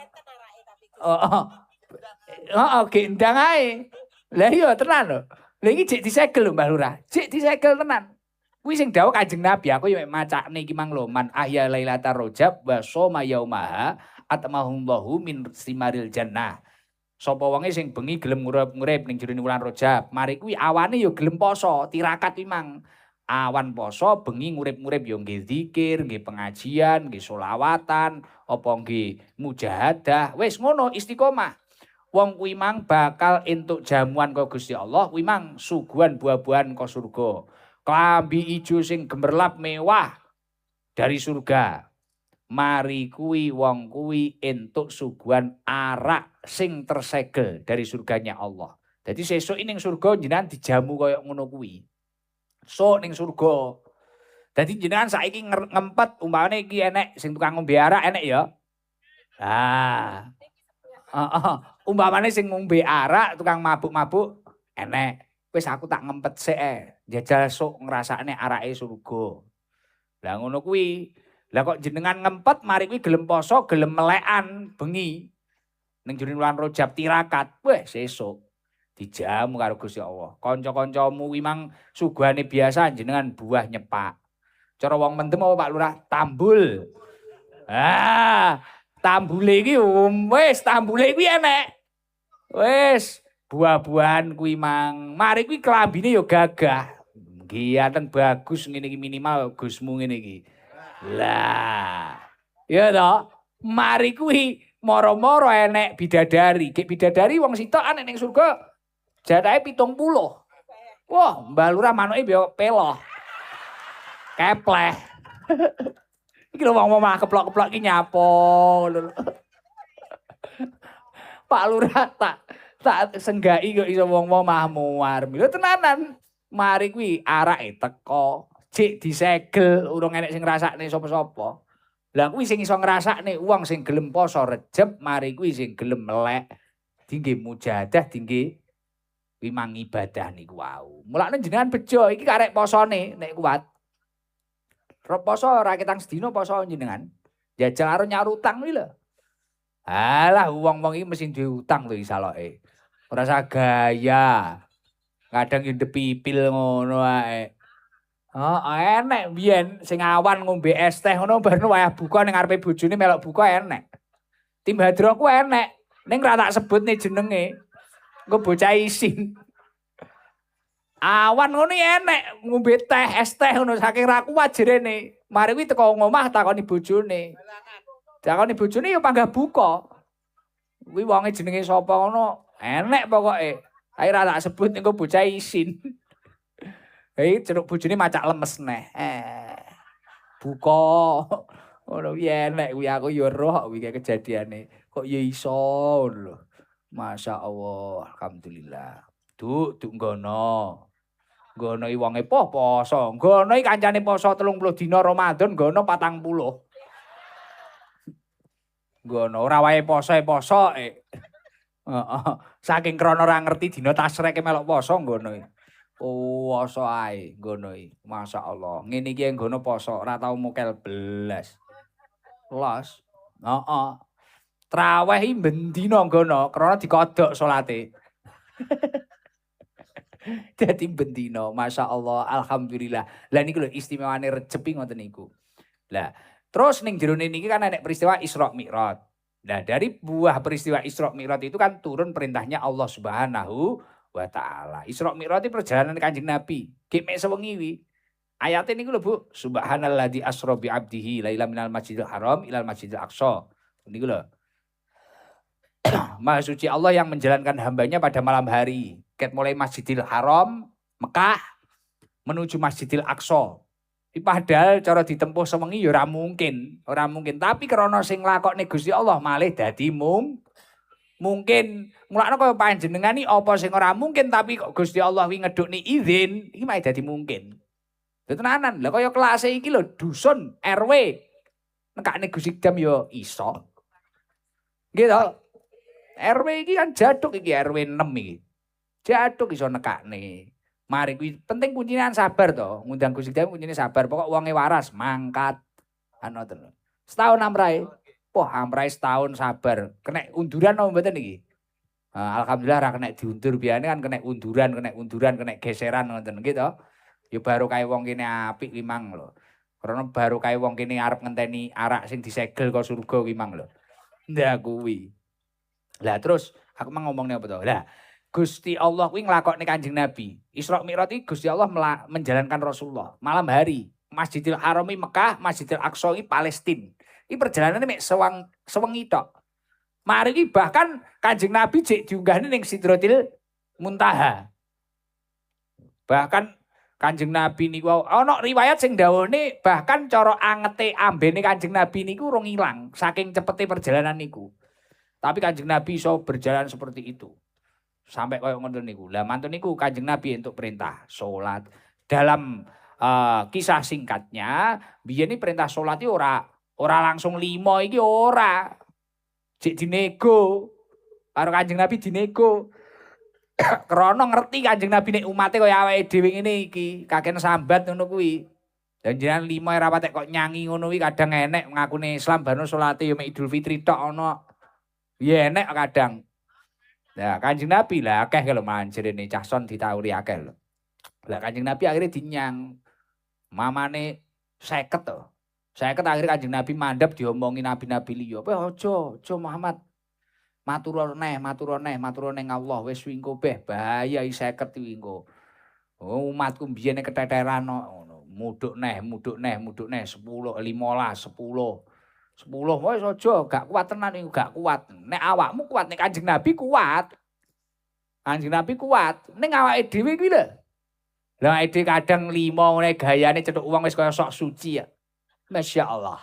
Heeh, gendang ae. Lah iya tenan lho. Lha iki jek disegel lho Mbah Lurah. Jek disegel tenan. Kuwi sing dawuh Kanjeng Nabi, aku ya mek macakne iki mang lho. Man ahya lailatul Rajab wa soma yaumaha atmahullahu min simaril jannah. Sapa wonge sing bengi gelem ngurip-ngurip ning jero wulan Rajab, mari kuwi awane ya gelem poso, tirakat kuwi mang. Awan poso bengi ngurip-ngurip ya nggih zikir, nggih pengajian, nggih selawatan, apa nggih mujahadah. Wis ngono istiqomah. Wong kuwi mang bakal entuk jamuan karo Gusti Allah, kuwi mang suguhan buah-buahan ka surga. Klambi ijo sing gemerlap mewah dari surga. Mari kuwi wong kuwi entuk suguhan arak sing tersegel dari surganya Allah. Jadi sesuk ning surga jenengan dijamu kaya ngono kuwi. Sok ning surga. Dadi jenengan saiki ngempet umpamane iki enek sing tukang ngombe arak enek ya. Ah. Heeh. Umpamane sing ngombe arak tukang mabuk-mabuk enek. Wis aku tak ngempet sik jajal sok ngrasakne arake surga. Lah ngono kuwi. Lah kok jenengan ngempet mari kuwi gelem poso, gelem melekan bengi. Ning jero wulan Rajab tirakat. Weh sesuk dijamu karo Gusti Allah. Kanca-kancamu kuwi mang suguhane biasa jenengan buah nyepak. Cara wong mendem apa Pak Lurah? Tambul. Ah, tambule iki wis tambule kuwi enek. Wis buah-buahan kuwi mang. Mari kuwi klambine ya gagah. Giyaten bagus ngene iki minimal Gusmu ngene iki. Lah, ya toh, mari kuwi moro-moro enek bidadari. Gek bidadari wong sitok enek ning surga. Jatahe 70. Wah, Mbah Lurah manuke yo peloh. Kepleh. Iki lho wong omah keplok-keplok iki nyapo ngono. Pak Lurah tak senggaki kok iso wong-wong mah muar. Lho tenanan. Mari kuwi arake teko, Cik disegel urung enek sing ngrasakne sapa-sapa. Lah kuwi sing iso ngrasakne wong sing gelem poso Rejeb, mari kuwi sing gelem melek dingge mujahadah dingge wimang ibadah niku wau. Mulane jenengan bejo iki karek posone nek kuat. Poso ora ketang sedina poso jenengan. Jajal karo nyaur utang kuwi lho. Alah wong-wong iki mesti duwe utang lho isaloke. Ora usah gaya. Kadang yo ndepipil ngono ae. Enek biyen sing awan ngombe es teh ngono bareng wayah buka ning ngarepe bojone melok buka enek. Tim Hadro ku enek, ning ra tak sebutne jenenge. Engko bocah isin. Awan ngono enek ngombe teh es teh ngono saking ra kuat jerene. Mari kuwi teko ngomah takoni bojone. Takoni bojone yo panggah buka. Kuwi wonge jenenge sapa ngono enek pokoke. Ae ra tak sebut engko bocah isin. Hei, jeruk bojone macak lemes neh. Buka. Ngono kuwi enek kuwi aku ya roh kuwi kejadiane. Kok ya iso ngono lho. Masyaallah, alhamdulillah. Duk nggono. Nggono iki wonge poso. Nggono iki kancane poso 30 dina Ramadan, nggono 40. Nggono ora wae poso. Heeh. Saking krana ora ngerti dina tasreke melok poso nggono iki. Poso ae nggono iki. Masyaallah. Ngene iki nggono poso, ora tau mukel blas. Los. Heeh. Traweh iki ben dina nggono krana dikodhok salate. Dadi ben dina, masyaallah, alhamdulillah. Lah niku lho istimewane Rejeb iki ngoten niku. Lah, terus ning jerone niki kan ana peristiwa Isra Mi'raj. Nah, dari buah peristiwa Isra Mi'raj itu kan turun perintahnya Allah Subhanahu wa taala. Isra Mi'raj itu perjalanan Kanjeng Nabi. Ki mek sewengi wi. Ayate niku lho Bu, subhanalladzi asra bi 'abdihi laila minal masjidil haram ilal masjidil aqsa. Niku lho. Maha suci Allah yang menjalankan hambanya pada malam hari. Ket mulai Masjidil Haram, Mekah, menuju Masjidil Aqsa. Padahal cara ditempuh sewengi ya ora mungkin. Tapi krana sing nglakokne Gusti Allah malih dadi mungkin. Mulane kaya panjenengan iki apa sing ora mungkin tapi kok Gusti Allah wi ngedukne izin, iki malah dadi mungkin. Tenanan. Lah kaya kelase iki lho dusun RW. Nekakne Gusti Dam ya iso. Nggih to? RW iki kan jaduk iki RW 6 iki. Jaduk iso nekakne. Mari kuwi penting kuncinan sabar to. Ngundang Gusti Dam kuncine sabar. Pokok wonge waras mangkat. Anoten. Setahun amrahe. Wah, amrahe setahun sabar. Kena unduran apa mboten iki? Alhamdulillah ra kena diundur biasane kan kena unduran, kena geseran ngoten nggih to. Ya baru kae wong kene apik ki mang lho. Karena baru kae wong kene arep ngenteni arak sing disegel kok surga ki mang lho. Ndak kuwi. Lah terus aku mau ngomongnya apa to? Lah Gusti Allah kuwi nglakokne Kanjeng Nabi. Isra Mi'raj iki Gusti Allah menjalankan Rasulullah malam hari. Masjidil Haram Mekah, Masjidil Aqsa Palestina. Iki perjalanane mek sewengi tok. Mari iki bahkan Kanjeng Nabi jek diunggahne ning Sidratil Muntaha. Bahkan Kanjeng Nabi niku ana riwayat sing ndawone bahkan cara angete ambene Kanjeng Nabi niku urung ilang saking cepete perjalanan niku. Tapi Kanjeng Nabi iso berjalan seperti itu. Sampai koyo ngoten niku. Lah mantun niku Kanjeng Nabi entuk perintah salat. Dalam kisah singkatnya, biyen iki perintah salat iki ora langsung 5 iki ora. Jek dinego. Karo Kanjeng Nabi dinego. Krana ngerti Kanjeng Nabi nek umate kaya awake dhewe ngene iki, kaken sambat ngono kuwi. Dan jenengan 5 ora patek kok nyangi ngono kuwi kadang enek ngakune Islam barno salate ya mek Idul Fitri tok ana. Ya enek kadang. Lah Kanjeng Nabi lah akeh lho manjerene cah son ditawuri akeh lho. Lah Kanjeng Nabi akhirnya dinyang. Mamane 50 to. 50 akhirnya Kanjeng Nabi mandhap diomongi nabi-nabi liya. Aja Muhammad. Matur neh ning Allah wis wingko beh bahaya 50 iki engko. Oh umatku biyene keteteran ngono. Mudhuk neh 10, 15, 10. 10 wis aja gak kuat tenan iku gak kuat. Nek awakmu kuat nek Kanjeng Nabi kuat. Kanjeng Nabi kuat. Ning awake dhewe kuwi lho. Lah awake kadang 5 ngene gayane cethuk wong wis kaya sok suci ya. Masyaallah.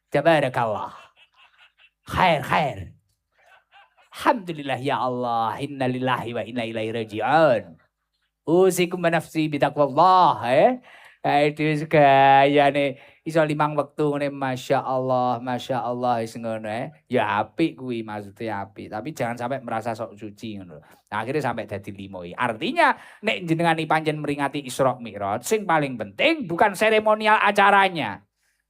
Tabarakallah. Khair. Alhamdulillah ya Allah. Innalillahi wa inna ilaihi raji'un. Usikum nafsi bitaqwallah Dhewe gayane iso 5 wektu ngene Masya Allah wis ngono ya apik kuwi maksudnya apik, tapi jangan sampai merasa sok suci ngono. Nah, akhirnya sampai dadi 5 iki. Artinya nek jenengani pancen meringati Isra Mi'raj sing paling penting bukan seremonial acaranya.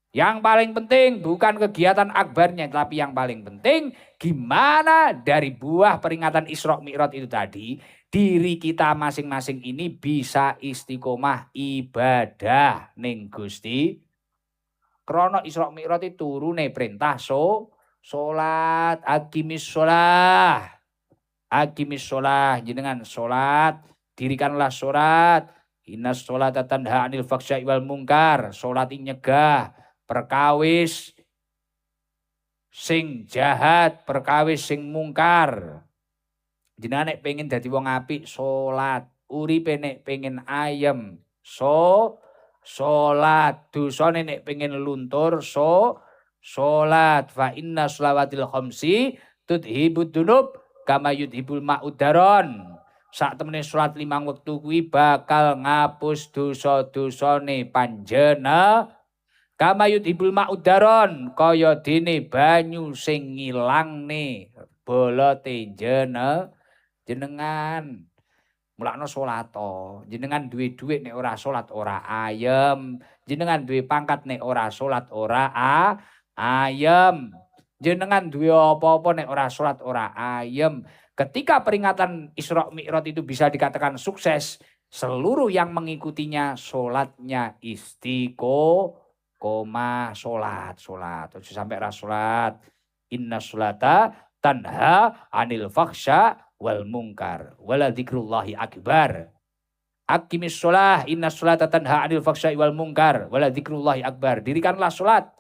Yang paling penting bukan kegiatan akbarnya, tapi yang paling penting gimana dari buah peringatan Isra Mi'raj itu tadi, diri kita masing-masing ini bisa istiqomah ibadah ning Gusti. Krana Isra Mi'raj itu turune perintah salat, aqimis shalah, jenengan salat, dirikanlah salat. Innas sholata tanha 'anil fahsya'i wal munkar. Salat nyegah perkawis sing jahat, perkawis sing mungkar. Jenengan nek pengen dadi wong apik salat, uripe nek pengen ayem salat, dosane nek pengen luntur salat. Fa inna sholawatil khamsi tudhibud dunub kama yudhibul ma'udaron. Sak temene salat 5 wektu kuwi bakal ngapus dosa-dosane panjenengan. Kama yudhibul ma'udaron kaya dene banyu sing ngilangne bolote jenengan. Mulakno salat to. Jenengan duwe dhuwit nek ora salat ora ayem. Jenengan duwe pangkat nek ora salat ora ayem. Jenengan duwe apa-apa nek ora salat ora ayem. Ketika peringatan Isra Mi'raj itu bisa dikatakan sukses, seluruh yang mengikutinya salatnya istiqomah, salat. Aja sampai ra salat. Inna sholata tanha 'anil fahsya wal munkar wala dzikrullahi akbar. Aqimis shalah inna sholata tanha 'anil fahsya'i wal munkar wala dzikrullahi akbar. Dirikanlah salat.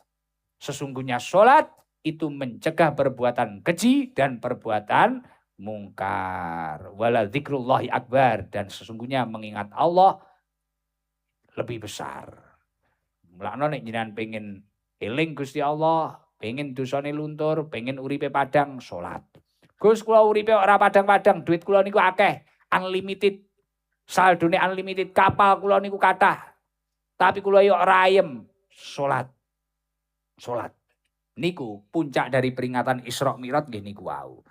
Sesungguhnya salat itu mencegah perbuatan keji dan perbuatan mungkar. Wala dzikrullahi akbar, dan sesungguhnya mengingat Allah lebih besar. Mulakno nek jenengan pengen eling Gusti Allah, pengen dosane luntur, pengen uripe padang, salat. Gus kula uripe ora padang-padang, duit kula niku akeh, unlimited. Saldone unlimited, kapal kula niku kathah. Tapi kula yo ora ayem, salat. Niku puncak dari peringatan Isra Mi'raj nggih niku wau.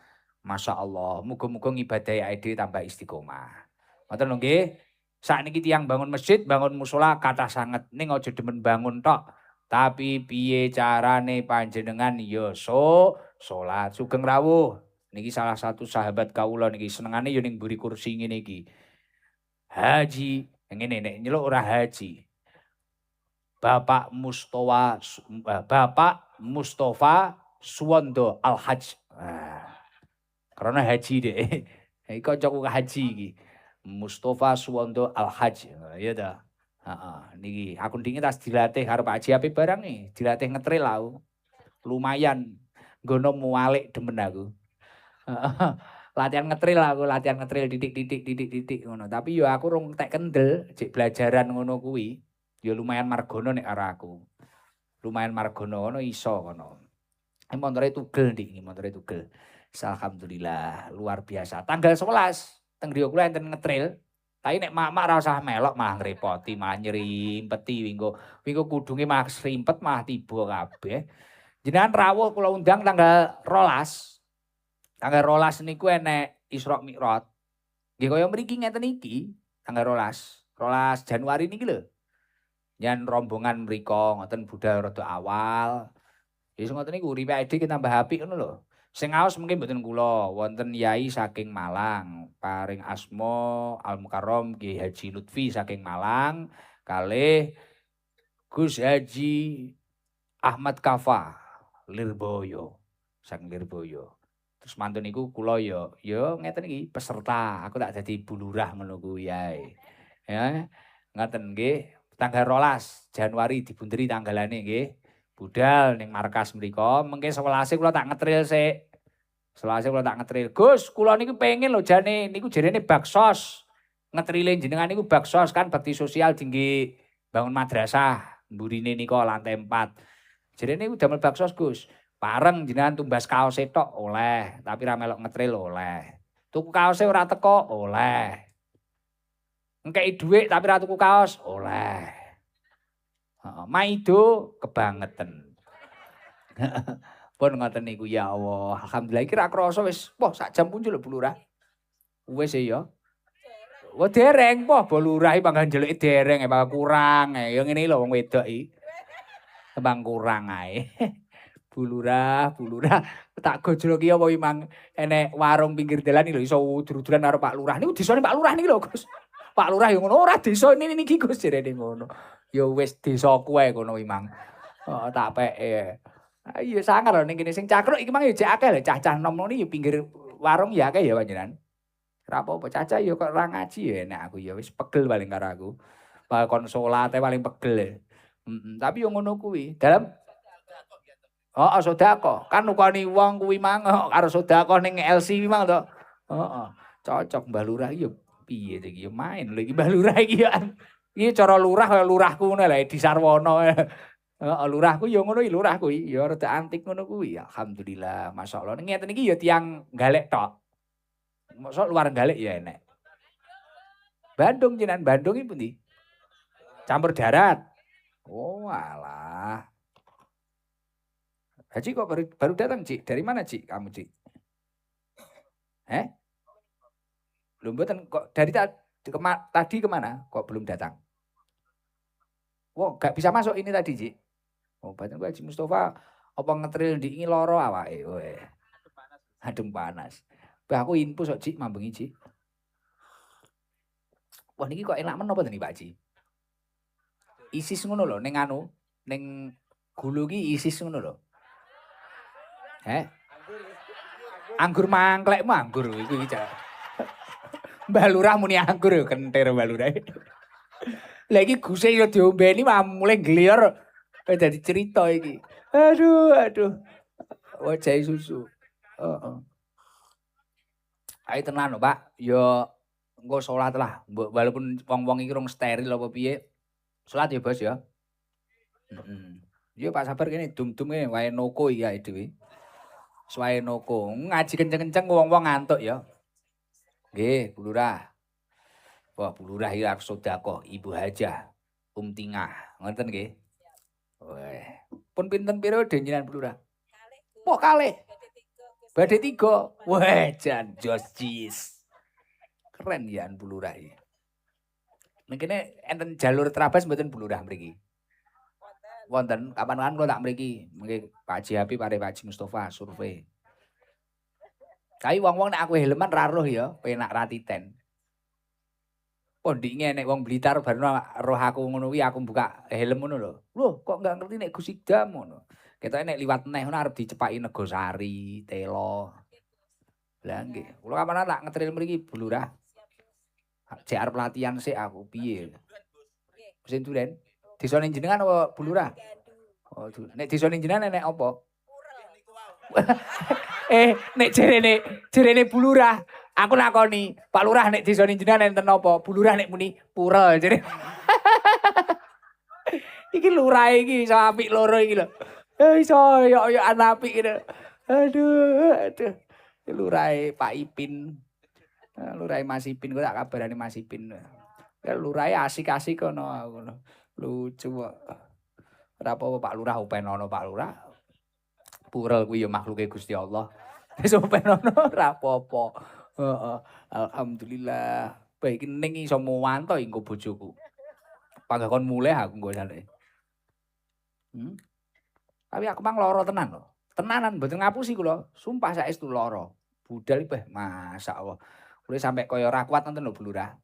Masya Allah, muga-muga ngibadahi awake dhewe tambah istiqomah. Ngoten lho nggih. Sakniki tiyang bangun masjid, bangun musala kathah sanget, ning aja demen bangun tok. Tapi piye carane panjenengan ya salat. Sugeng rawuh. Niki salah satu sahabat kawula niki senengane ya ning mburi kursi ngene iki. Haji, ngene nek nyeluk ora haji. Bapak Mustofa Suwondo Al-Hajj. Karena haji deh. Iki kancaku haji iki. Mustofa Suwondo Al-Hajj. Ya ta. Heeh, niki akun dingin tas dilatih karo Pak Haji apik barang nih, dilatih ngetril aku. Lumayan. Nggono mualik demen aku. Latihan ngetril titik ngono. Tapi yo aku rung tek kendel, cek belajaran ngono kuwi. Ya lumayan margono nek karo aku. Lumayan margono ngono iso kono. Montore tugel ndik, montore tugel. Alhamdulillah luar biasa. Tanggal 11 teng griya kula enten ngetril. Tapi nek mak-mak ora usah melok malah ngrepoti, malah nyerimpeti wingko kudunge malah srimpet malah tiba kabeh. Jenengan rawuh kula undang tanggal 12. Tanggal 12 niku enek Isra Mi'raj. Nggih kaya mriki ngeten iki, tanggal 12 Januari niki lho. Yen rombongan mriko ngoten budal rada awal. Wis ngoten niku uripe awake dhewe tambah apik ngono lho. Sing ngaos mungkin mboten kula, wonten yai saking Malang, paring asma Al Mukarram Kiai Haji Lutfi saking Malang, kalih Gus Haji Ahmad Kafa Lirboyo, saking Lirboyo. Terus mantun niku kula ya ngeten iki peserta, aku tak dadi bulurah ngono kuwi ae. Ya, ngaten nggih. Tanggal 12 Januari dibunderi tanggalane nggih. Budal ning markas mriko, mengke 11 kula tak ngetril sik. 11 kula tak ngetril. Gus, kula niku pengen lho jane niku jarene baksos. Ngetrile jenengan niku baksos kan bakti sosial dingge bangun madrasah. Mburine nika lantai 4. Jarene niku damel baksos, Gus. Pareng jenengan tumbas kaos tok oleh, tapi ra melok ngetril oleh. Tuku kaose ora teko oleh. Engkei dhuwit tapi ra tuku kaos oleh. Maido kebangetan. Pun ngoten niku ya Allah. Alhamdulillah iki ra krasa wis poh sak jam punjul lho Bu Lurah. Wis ya. Wah dereng poh Bu Lurah iki panggon njeluki dereng e kurang e. Ya ngene lho wong wedok iki. Tembang kurang ae. Bu Lurah tak gojloki apa imang enek warung pinggir dalan iki lho iso udur-uduran karo Pak Lurah. Niku desane Pak Lurah niki lho Gus. Pak Lurah ya ngono ora desa ini niki Gus jarene ngono. Ya wis desaku ae kono imang. Heeh tak peke. Ah iya sangar lho ning kene sing cakruk iki mang ya jek akeh lho cah-cah nom-nom iki pinggir warung ya akeh ya panjenengan. Ora apa-apa cacah ya kok ora ngaji ya enak aku ya wis pegel paling karo aku. Kon salat paling pegel e. Tapi yo ngono kuwi. Dalam heeh sedekah. Kan nukoni wong kuwi mang karo sedekah ning LC kuwi mang to. Heeh. Cocok Mbah Lurah iki yo piye iki yo main lho iki Mbah Lurah iki ya. Iki cara lurah kaya lurahku ngono lho di Sarwono. Heeh, lurahku ya ngono iki lurahku iki, ya rada antik ngono kuwi. Alhamdulillah, masyaallah. Ngeten iki ya tiyang galek tok. Mosok luar galek ya enek. Bandung jenengan, Bandung iki pundi? Campur darat. Oh, alah. Haji kok baru datang, Cik? Dari mana, Cik? Kamu, Cik? Belum mboten kok dari tadi kemana? Kok belum datang? Wah, gak bisa masuk ini tadi, Cik. Oh, batin Haji Mustafa apa ngetril di ini loro awake. Weh. Adem panas. Bah aku info sok Cik mambengi Cik. Wah niki kok enak men apa nih Pak Cik? Isis ngono lho ning anu, ning gulu ki isis ngono lho. Anggur mangklek anggur iku iki. Mbah Lurah muni anggur yo kentir Mbah Lurah. Lah iki guse yo diombeni mulai glior. Dadi cerita iki. Aduh. Wajahe susu. Heeh. Ayo tenan lho, Pak. Yo engko salat lah. Walaupun wong-wong iki rung steril apa piye. Salat ya, Bos ya. Yo Pak Sabar kene dum-dum kene wae noko iki ae dhewe. Suwae noko. Ngaji kenceng-kenceng wong-wong ngantuk ya. Nggih, Bu Lurah. Wah, Bu Lurah iki arep sedekah Ibu Hajah Tingah. Ngoten nggih. Weh, pun pinten periode jenengan Bu Lurah? Kalih. Kalih. Badhe 3. Weh, jan jos jis. Keren ya Bu Lurah iki. Ning kene enten jalur trabas mboten Bu Lurah mriki? Wonten. Kapan-kapan kula tak mriki. Mengki Pak Haji Habib karo Pak Haji Mustafa survei. Kae wong-wong nek aku helman ra roh ya, penak ra titen. Pondinge nek wong Blitar baru roh aku ngono kuwi aku buka helm ngono lho. Loh, kok enggak ngerti nek Gus Idam ngono. Ketoke nek liwat neh ngono arep dicepaki Negosari, Telo. Lah nggih, kula kapan tak ngetril mriki Bu Lurah. Jek arep latihan sik aku piye. Mesin duren. Desane jenengan apa Bu Lurah? Oh, nek desane jenengan nek apa? Nek jerene Bu Lurah, aku nakoni, Pak Lurah nek desane jenengan enten apa? Bu Lurah nek muni pura jere. Iki lurah iki iso apik loro iki lho. Iso yo anak apik iki. Aduh. Lurahe Pak Ipin. Lurahe Mas Ipin kok tak kabarane Mas Ipin. Ya lurahe asik-asik kono aku. Lucu kok. Ora apa-apa Pak Lurah upenono Pak Lurah. Purel kuwi ya makhluke Gusti Allah. Wis upenono ora apa-apa. Heeh. Alhamdulillah. Baik ning iso muwanto engko bojoku. Panggakon mulih aku engko jane. Tapi aku mang lara tenan lho. Tenanan mboten ngapusi kula. Sumpah saestu lara. Budal iki masyaallah. Kula sampe kaya ora kuat nonton lho Bu Lurah.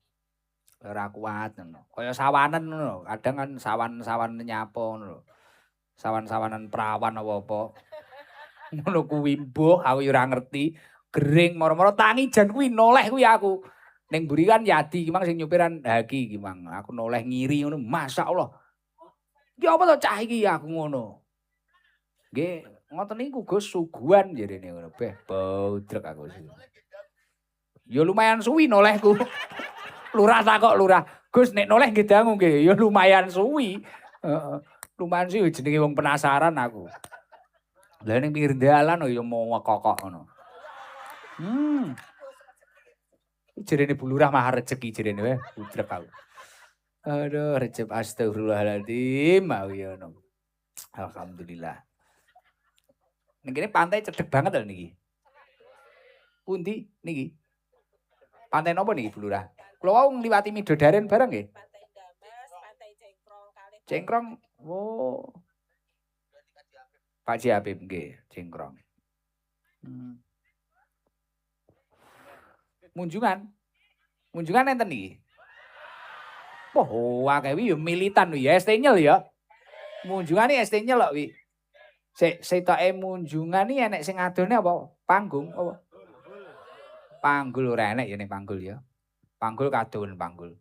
Ora kuat ngono. Kaya sawanen ngono. Kadang kan sawan-sawan nyapa ngono lho. Sawan-sawanan perawan apa-apa. Ngono kuwi mbuh aku ora ngerti. Gering moro-moro tangi jan kuwi noleh kuwi aku. Ning mburi kan Yadi iki mang sing nyupiran Haki iki mang. Aku noleh ngiri ngono. Masyaallah. Ki apa to cah iki aku ngono. Nggih, ngoten niku Gus suguhan jarene ngono. Beh, baudrek aku. Ya lumayan suwi nolehku. Lurah takok Lurah. Gus nek noleh nggih dangu nggih. Ya lumayan suwi. Heeh. Lumayan suwi jenenge wong penasaran aku. Lah ning pinggir dalan ya mau kokok ngono. Jarene Bu Lurah mah rezeki jarene wae, budrek aku. Aduh, Recep astagfirullahaladzim. Mau ya no. Alhamdulillah. Niki pantai cedek banget lho niki. Pundi niki? Pantai nopo niki, Bu Lurah? Kula wau ngliwati Midodaren bareng nggih.
Pantai Damas, Pantai Cengkrong, kalih
Cengkrong. Oh. Pak Ji Habib nggih, Cengkrong. Munjungan. Munjungan enten niki. Wah, akeh wi yo militan wi ya ST nyel ya. Munjungan iki ST nyel kok wi. Setoke munjungan iki enek sing adone apa? Panggung apa? Panggul ora enek ya ning panggul ya. Panggul kadon panggul.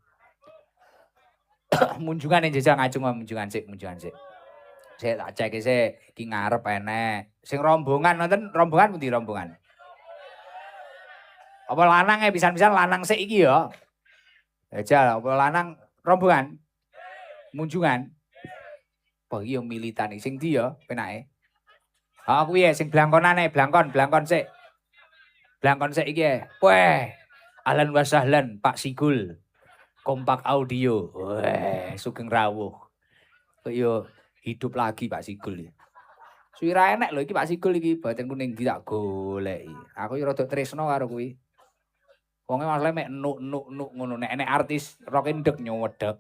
Munjungan yang jajal ngajung munjungan sik. Saya tak cek sik iki ngarep enek. Sing rombongan nonton rombongan pundi rombongan? Apa lanang pisan-pisan lanang sik iki ya. Jajal apa lanang rombongan? Munjungan. Apa iki yo militan sing ndi ya penake? Ah kuwi sing blangkonane, blangkon sik. Blangkon sik iki. Weh. Ahlan wa sahlan Pak Sigul. Kompak Audio. Weh, sugeng rawuh. Kok yo hidup lagi Pak Sigul. Suwira enek lho iki Pak Sigul iki Baten Kuning iki tak goleki. Aku yo rada tresno karo kuwi. Wonge masalahe mek nuk ngono nek enek artis rock endek nyowedek.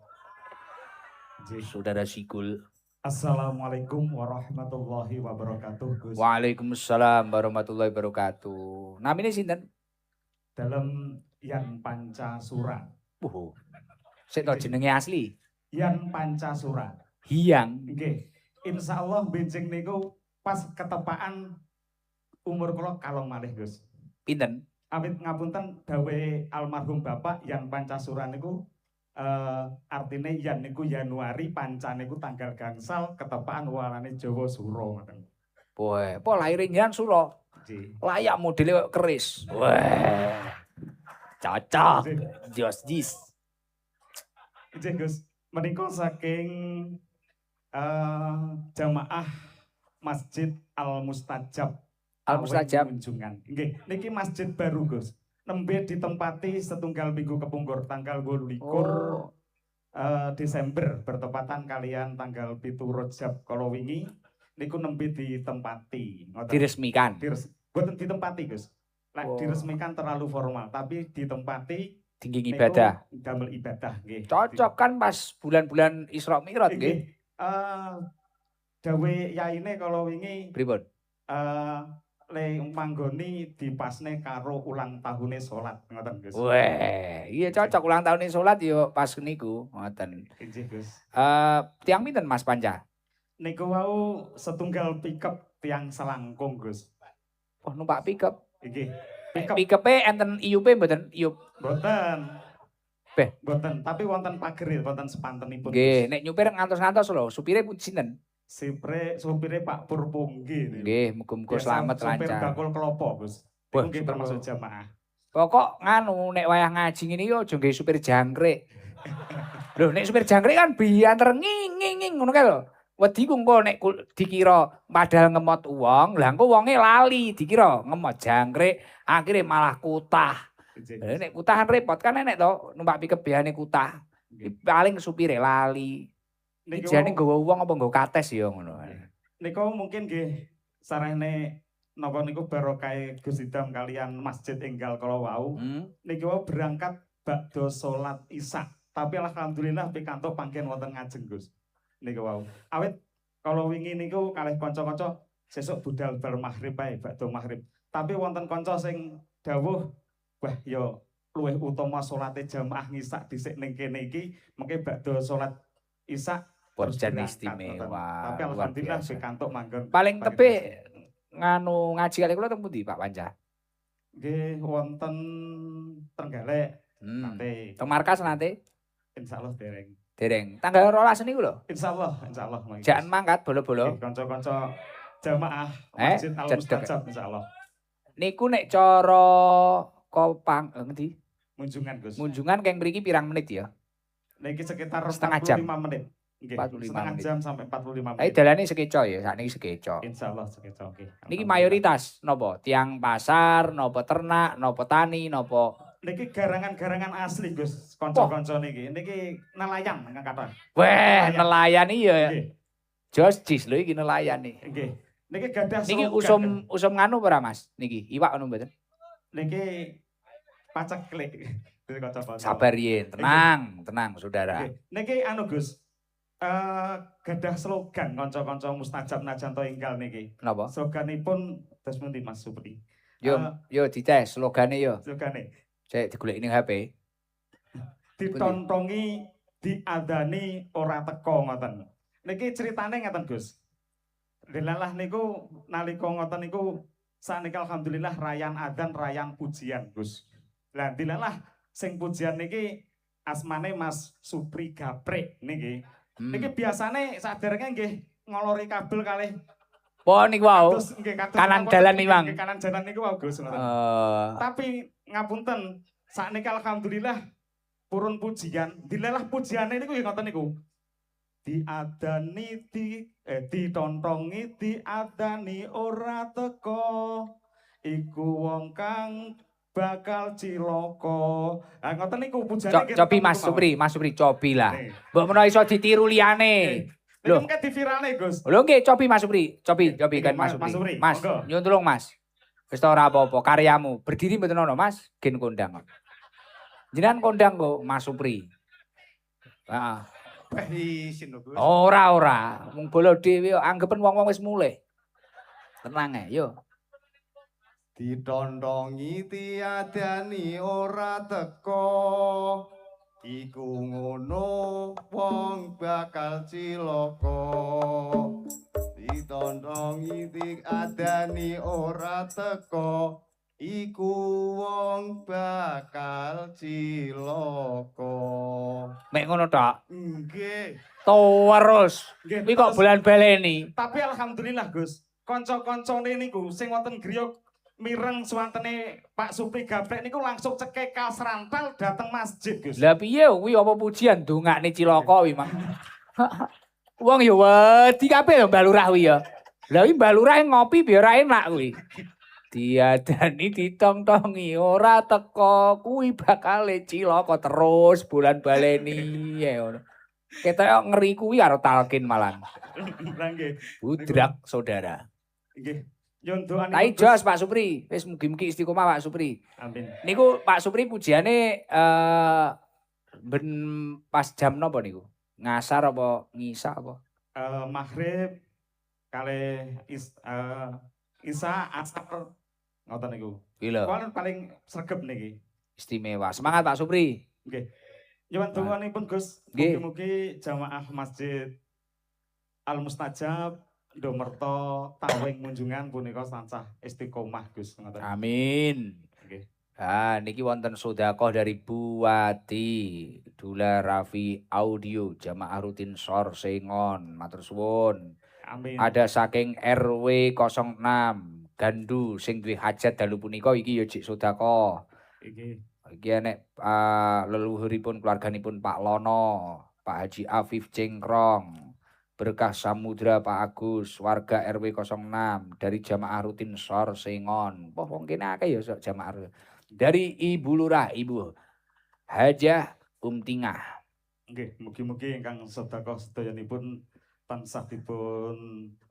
Saudara Sigul.
Assalamualaikum warahmatullahi wabarakatuh, Gus.
Waalaikumsalam warahmatullahi wabarakatuh. Namine sinten?
Dalam Yan Pancasura.
Sik to jenenge asli.
Yan Pancasura.
Hyang.
Nggih. Insyaallah benjing niku pas ketepaan umur kula kalong malih, Gus.
Pinten?
Awit ngapunten dawe almarhum Bapak Yan Pancasura niku artine Yan niku Januari, Panca niku tanggal gangsal, ketepaan walane Jawa Suro ngoten.
Boe, apa lahir Yan Suro?
Nggih.
Layak modele keris. Wah. Cocok. Jis.
Nggih, Gus. Menika saking jamaah Masjid Al-Mustajab.
Al-Mustajab.
Munjungan. Nggih, niki masjid baru, Gus. Nembe ditempati setunggal minggu kepungkur tanggal 28 Desember bertepatan kalian tanggal 7 Rajab kala wingi niku nembe ditempati.
Diresmikan.
Boten ditempati, Gus. Lek diresmikan terlalu formal, tapi ditempati
tinggi ibadah.
Damel ibadah nggih.
Cocok kan pas bulan-bulan Isra Mi'raj nggih.
Dawe yaine kala wingi
Pripun?
le manggoni dipasne karo ulang tahune salat ngoten, Gus.
Weh, iya cocok ulang tahun salat yo pas niku ngoten.
Inggih, Gus.
Tiang pinten Mas Panca?
Niku wau setunggal pickup tiang selangkung, Gus.
Oh, numpak pickup.
Nggih. Pickup
Pickup-e enten IUP mboten? Iup.
boten.
Beh,
boten, tapi wonten pager, wonten sepantenipun.
Nggih, nek nyupir ngantos-ngantos lho, supire pun sinten?
Supire Pak Purpunggi.
Nggih, muga-muga slamet
Supir
lancar.
bakul klopo, Gus.
Wah,
Nggih
supir
termasuk jamaah.
Pokok nganu nek wayah ngaji ngene yo aja nggih supir jangkrik. Lho nek supir jangkrik kan bianter nging ngono kae lho. Wedi ku engko nek dikira padahal ngemot wong, lah engko wonge lali dikira ngemot jangkrik, akhire malah kutah. Lah nek kutahan repot kan enek to numpak pickup biane kutah. Paling supire lali. Iki jane nggawa wong apa nggawa kates ya ngono.
Niku mungkin nggih sarene napa niku barokah Gus Idam kalian Masjid Enggal kala wau. Niki wau berangkat bakda salat Isya. Tapi alhamdulillah pikantuk panggen wonten ngajeng, Gus. Niku wau. Awit kala wingi niku kalih kanca-kanca sesuk budal bar maghrib ae bakda maghrib. Tapi wonten kanca sing dawuh, wah ya luwih utama salate jamaah ngisak dhisik ning kene iki, mengke bakda salat Isya
Porjan istimewa.
Tapi alhamdulillah pikantuk manggon.
Paling tebih nganu ngaji kali kula teng pundi Pak Panca?
Nggih wonten Trenggalek.
Nate. Teng markas nate?
Insyaallah dereng.
Dereng. Tanggal 12 niku lho.
Insyaallah.
Jangan mangkat bolo-bolo.
Kanca-kanca jamaah Masjid Al-Mustajab insyaallah.
Niku nek cara Kopang ngendi?
Munjungan, Gus.
Munjungan keng mriki pirang menit ya?
Niki sekitar
setengah jam.
45 menit. Nggih,
45
setengah
menit.
jam sampai 45 menit.
Tapi dalane sekeco ya, sakniki sekeco.
Insyaallah sekeco nggih.
Niki mayoritas napa? Tiang pasar, napa ternak, napa tani, napa
niki garangan-garangan asli Gus, kanca-kanca niki. Niki nelayan kata.
Weh, nelayan iya.
Nggih.
Josjis lho iki nelayan iki.
Nggih. Niki gadah
Niki
slogan.
usum nganu ora Mas? Niki iwak ngono mboten?
Niki paceklik.
Sabar yen, tenang saudara.
Niki anu Gus. Gadah slogan kanca-kanca mustajab najanto enggal niki.
Napa?
Sloganipun terus pundi Mas Supri?
Yo dites slogane yo.
Slogane.
Cek digoleki ning HP.
Ditontongi, diadani ora teko ngoten. Niki ceritane ngeten Gus. Delalah niku nalika ngoten niku sakniki alhamdulillah rayan adzan, rayan pujian Gus. Lah delalah sing pujian niki asmane Mas Supri Gaprek niki. Niki biasane saderenge nggih ngolori kabel kalih.
Oh niku wau. Kanan dalan nih Bang.
Kanan jalan niku wau Gus ngoten. Tapi ngapunten sakniki alhamdulillah purun pujian, dilelah pujiane niku nggih ngoten niku. Diadani ditontongi diadani ora teko iku wong kang bakal cilaka. Ah ngoten niku pujane nggih.
Cobi Mas Supri cobi lah. Mbok menawa iso ditiru liyane.
Lho, mengke diviralne Gus.
Lho nggih cobi Mas Supri, cobi kan Mas Supri. Mas, nyuwun tulung Mas. Wis ora apa-apa karyamu. Berdiri mboten ono Mas, gen kondang. Jenengan kondang kok Mas Supri. Heeh.
Isin lho Gus.
Ora. Mung bola dhewe anggepen wong-wong wis mulih. Tenang yo.
Ditontongi tiadani ora teko iku ngono wong bakal cilaka. Ditontongi tiadani ora teko iku wong bakal cilaka.
Mek ngono tok.
Nggih.
Terus. Kuwi kok bulan baleni.
Tapi alhamdulillah Gus, kanca-kancane niku sing wonten griya mireng swantene Pak Supri Gaprek niku langsung cekekal serantal dateng masjid Gus.
Lah piye kuwi apa pujian dongakne cilaka kuwi Mang. Wong ya wedi kabeh ya Mbak Lurah kuwi ya. Lah iki Mbak Lurah ngopi biar ora enak kuwi. Diadani ditongtongi ora teko kuwi bakal cilaka terus bulan baleni ya ngono. Ketok ngeri kuwi karo talkin malah.
Nggih.
Budrak saudara.
Nggih. Nyun doane.
Tai jos Pak Supri, wis mugi-mugi istiqomah Pak Supri.
Amin.
Niku Pak Supri pujiane ben pas jam napa niku? Ngasar apa ngisa apa?
Maghrib kali Isa asar ngoten niku.
Gila.
Paling sregep niki.
Istimewa. Semangat Pak Supri.
Nggih. Nyuwun donganipun Gus, mugi-mugi jamaah Masjid Al Mustajab Ndomerto Tawing Munjungan punika tansah istiqomah Gus ngoten.
Amin.
Nggih.
Niki wonten sedekah dari Buwati Dula Raffi Audio jamaah rutin Sor Sengon. Matur suwun.
Amin.
Ada saking RW 06 Gandu sing duwe hajat dalu punika iki ya jek sedekah. Iki enek leluhuripun keluarganipun Pak Lono, Pak Haji Afif Cengkrong, Berkah Samudra Pak Agus, warga RW 06 dari jamaah rutin Sor Sengon. Wong kene akeh ya jamaah. Dari Ibu Lurah, Ibu Hajah Umtingah.
Nggih, mugi-mugi ingkang sedekah sedayanipun tansah dipun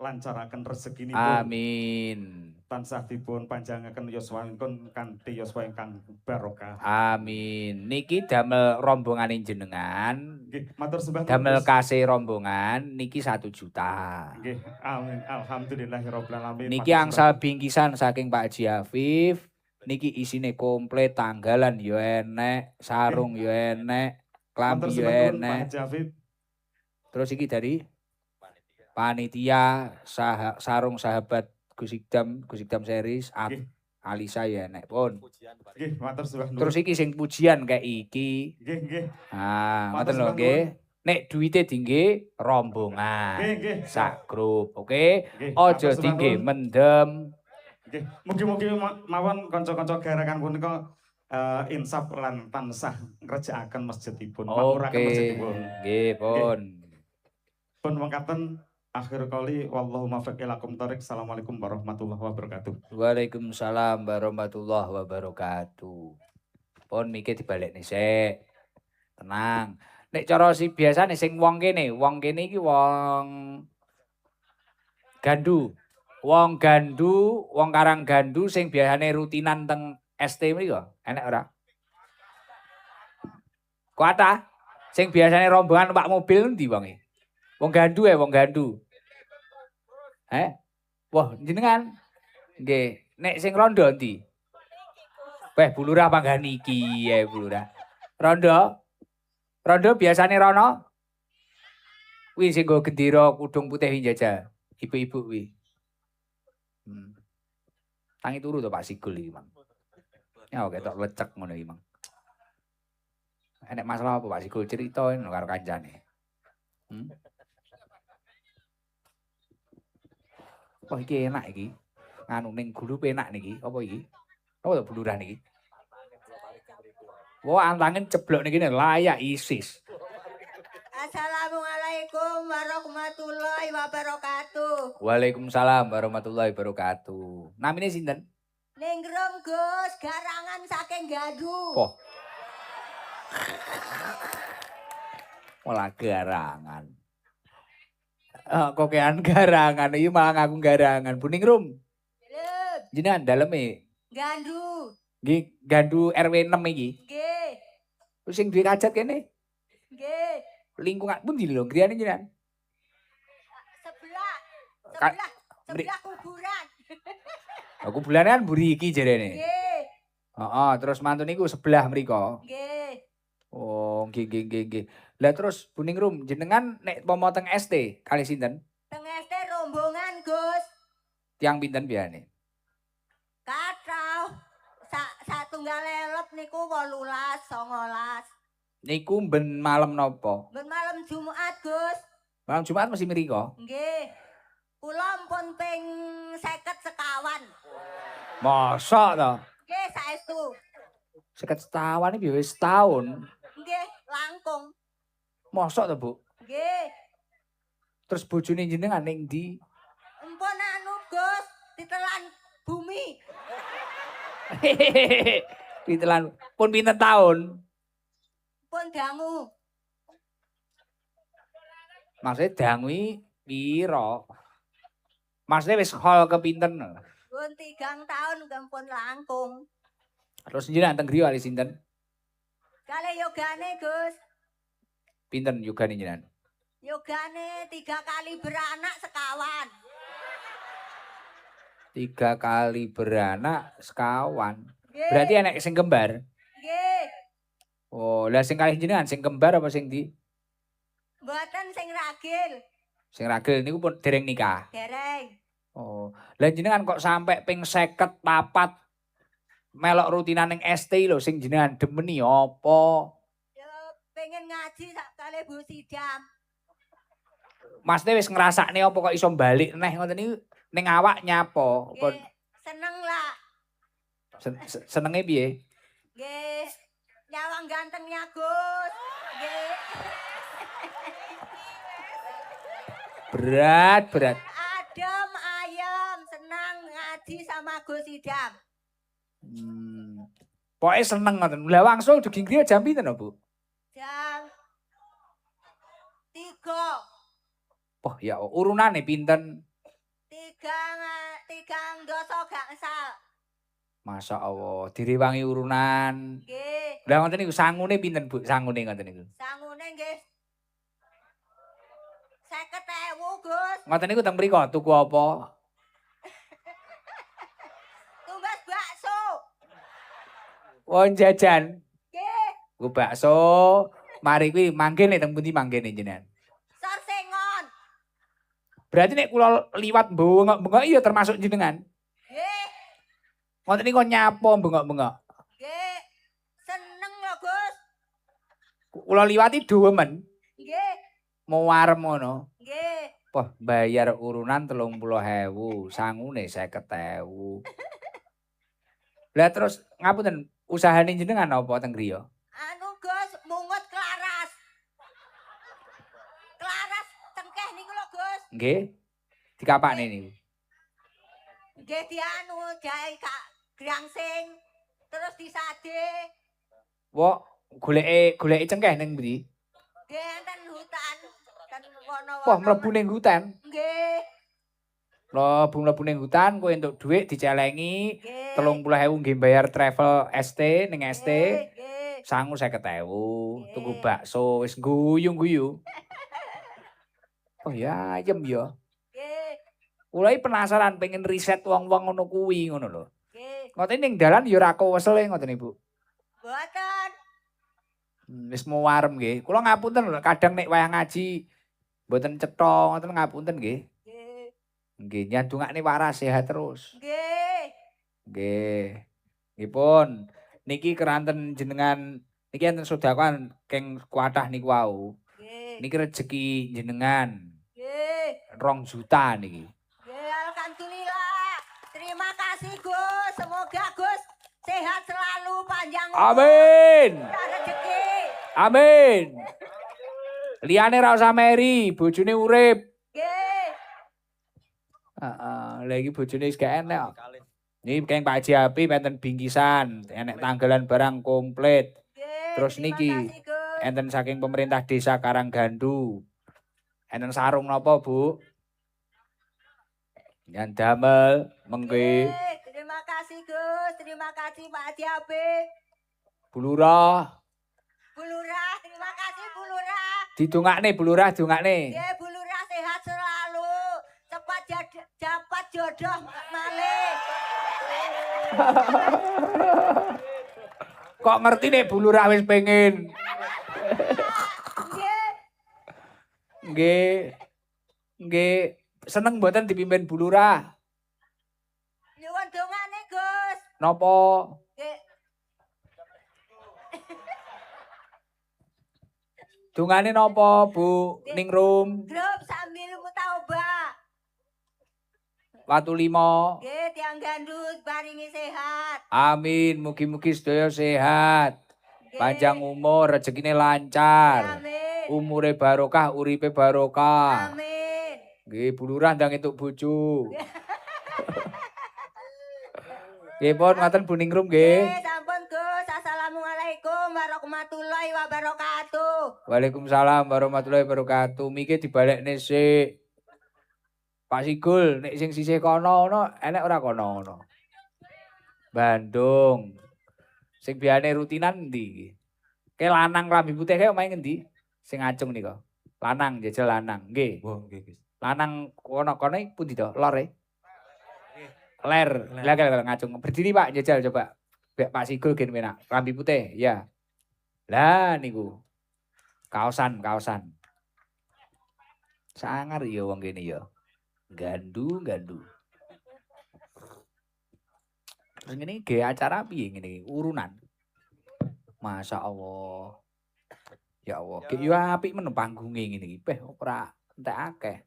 lancaraken rezekinipun.
Amin.
Tansah dipun panjangaken yuswanipun kanthi yuswa ingkang barokah.
Amin. Niki damel rombongane jenengan.
Nggih, matur sembah.
Damel kasih rombongan niki 1 juta.
Nggih, amin. Alhamdulillahirabbil alamin.
Niki angsal bingkisan saking Pak Haji Afif. Niki isine komplit, tanggalan yo enek, sarung yo enek, klambi yo enek. Terus iki dari panitia sarung sahabat Gus Ikdam series Alisa ya enek pun.
Nggih, matur sembah.
Terus iki sing pujian kayak iki.
Nggih.
Ngoten lho nggih. Nek duwite dingge rombongan.
Nggih.
Sak grup, oke? Aja dingge mendem.
Nggih, mugi-mugi mawon kanca-kanca garakan punika insaf lan tansah ngrejakaken masjidipun, makmuraken masjidipun.
Nggih, pun.
Pun mangkaten akhir kali wallahu muwaffiq ila aqwamit thoriq. Assalamualaikum warahmatullahi wabarakatuh.
Waalaikumsalam warahmatullahi wabarakatuh. Pun mikir dibalekne sik. Tenang. Nek cara si biasane sing wong kene iki wong gandu. Wong gandu, wong Karang Gandu sing biasane rutinan teng ST mriko, enek ora? Kuata? Sing biasane rombongan numpak mobil endi wonge? Wong gandu wong gandu. Wah, jenengan. Nggih, nek sing rondo endi? Weh, Bulurah panggan iki ya Bulurah. Rondo? Rondo biasane rono? Kuwi sing nggo gendera kudung putih njajal. Ibu-ibu kuwi. Tangi turu to Pak Sigul iki, Mang. Ya ketok lecek ngono iki, Mang. Enek masalah apa Pak Sigul cerita karo kancane. Wah iki enak iki. Nganu ning gulup enak niki. Apa iki? Apa to Bulurah niki? Wah, antangin ceblok niki layak ISIS.
Assalamualaikum warahmatullahi wabarakatuh.
Waalaikumsalam warahmatullahi wabarakatuh. Namine sinten?
Ninggrum Gus, garangan saking Gandu.
Oh. Malah garangan. Kokean garangan iki malah ngaku garangan. Bu Ningrum.
Lep,
Jenengan daleme
Gandu.
nggih Gandu RW 6 iki.
Nggih,
Sing duwe kajat kene.
nggih.
Lingkungan pundi lho griyane jenengan?
Sebelah.
Ka-
Sebelah kuburan.
Aku bulan kan buri iki jarene.
Nggih,
Heeh, terus mantun niku sebelah mriko.
nggih.
Oh, nggih. Lah terus Bu Ningrum jenengan nek pomo teng ST kali sinten?
Teng ST rombongan Gus.
Tiang pinten biane?
Kathah. Satunggal elep niku 18, 19.
Niku ben malam napa?
Ben malam Jumat Gus.
Malam Jumat mesti mriko.
Nggih. Kula ampun ping 50 sekawan.
Mosok to?
Nggih, saestu.
50 setawan iki wis setahun.
Nggih, langkung.
Mosok to, Bu?
Nggih.
Terus bojone jenengan ning ndi?
Empun anu Gus, ditelan bumi.
Ditelan pun pinten taun?
Pun dangu.
Maksudnya dangui piro? Maksudnya wis hol kepinten.
Pun 3 tahun pun langkung.
Terus jenengan teng griya ali sinten?
Kale yogane Gus.
Pinten yogane jenengan?
Yogane 3 kali beranak sekawan.
3 kali beranak sekawan.
Nggih.
Berarti enek sing kembar.
Nggih.
Oh, lah sing kalih jenengan sing kembar apa sing ndi?
Mboten sing ragil.
Sing ragil niku pun dereng nikah.
Dereng.
Oh, lah jenengan kok sampai ping 54 melok rutinan ning ST lho sing jenengan demeni apa?
Ya pengen ngaji sak kali Bu Sidam.
Maksudnya wis ngrasakne apa kok iso balik neh ngoten niku ning awak nyapa? Apa
Nggih, seneng lah.
senenge piye?
Nggih. Nyawang gantengnya Gus. Nggih.
Berat.
Adem ayem, senang ngaji sama Gus Idam.
Pokoke seneng ngoten. Lah wangsul jogging griya jam pinten, Bu?
Jam 3.
Oh ya urunane pinten?
3 doso gangsal.
Masya Allah, direwangi urunan.
Nggih,
Lah ngoten niku sangune pinten, Bu? Sangune ngoten niku.
sangune nggih 50.000 Gus.
Ngoten niku teng mriko tuku apa?
Tumbas bakso.
Wong jajan.
Nggih,
Ku bakso. Mari kuwi manggene teng pundi manggene jenengan?
Sorsengon.
Berarti nek kula liwat bengok-bengok iya termasuk jenengan.
Nggih,
Ngoten niku nyapa bengok-bengok.
nggih. Seneng lho Gus.
Kula liwati duwemen.
Nggih,
Mau warem ngono.
nggih.
Wah, bayar urunan 30.000, sangune 50.000. Lah terus ngapunten, usahane jenengan apa teng griya?
Anu Gus, mungut klaras. Klaras cengkeh niku lho Gus.
Nggih. Dikapakne niku.
Nggih dianu jae kak grangsing terus disade.
Wok goleki cengkeh ning ndi?
Nggih enten hutan ten kono.
Wah, mlebu ning hutan.
Nggih.
Mlebu ning hutan kowe entuk dhuwit dicelengi
Nggih.
30.000 nggih bayar travel ST ning ST.
Nggih.
Sangu 50.000 tuku
Nggih.
bakso wis guyu-guyu. Oh ya ayem ya.
Nggih.
Kula iki penasaran pengen riset wong-wong ngono kuwi ngono lho.
Nggih.
Ngoten ning dalan ya ora kewesel ngoten Ibu.
Mboten.
Wis mau warem nggih. Kula ngapunten lho kadang nek wayah ngaji mboten cetha ngoten ngapunten nggih.
Nggih.
Nggih nyadungakne waras sehat terus.
Nggih.
Nggih. Nggih pun niki keranten jenengan niki enten sedekah keng kuatah niku wau.
Nggih.
Niki rejeki jenengan
Nggih.
2 juta niki.
Nggih, alhamdulillah. Terima kasih Gus. Semoga Gus sehat selalu panjang umur.
Amin.
murah rezeki.
Amin. Liyane ra usah meri, bojone urip.
Nggih.
Heeh, lha iki bojone wis gak enek kok. Niki keng Pak Haji Apip enten bingkisan, enek tanggalan barang komplit.
Nggih.
Terus
Terima
niki
kasih Gus.
enten saking pemerintah desa Karanggandu. Enten sarung napa, Bu? Yang damel mengke
Nggih, terima kasih Gus. Terima kasih Pak Haji Apik.
Bu Lurah.
Bu Lurah, terima kasih Bu Lurah.
Didongakne Bu Lurah, dongakne.
Nggih, Bu Lurah sehat selalu. Cepat dapat jodoh malih.
Kok ngerti nek Bu Lurah wis pengen.
Nggih.
Nggih. Nggih, seneng mboten dipimpin Bu Lurah?
Nyuwun dongane Gus.
Napa?
Nggih.
Dongane napa, Bu Ningrum?
Grup sambil mutaubah.
Watu Lima.
Nggih, tiang gandus baringi sehat.
Amin, mugi-mugi sedaya sehat.
Nggih.
Panjang umur, rezekine lancar.
Amin.
Umure barokah, uripe barokah.
Amin.
Nggih, Bu Lurah ndang entuk bojo. Nggih pun ngoten Bu Ningrum nggih.
Nggih, sampun Gus. Assalamualaikum warahmatullahi wabarakatuh.
Waalaikumsalam warahmatullahi wabarakatuh. Miki dibalekne sik. Pak Sigul, nek sing sisih kono ono enek ora kono ono. Bandung. Sing biane rutinan endi? Ke lanang klambi putih kae omahe ngendi? Sing ngacung nika. Lanang jajal lanang. Nggih.
Oh, nggih, Gus.
Lanang kono pundi to? Lor e. Ler. Lah ngacung. Berdiri Pak jajal coba. Pak Sigul gen penak. Klambi putih, ya. Lah niku. Kaosan. Sangar ya wong kene ya. Gandu. Terus ngene iki acara piye ngene iki? Urunan. Masya Allah. Ya Allah, ki yo apik men panggunge ngene iki. Peh ora entek akeh.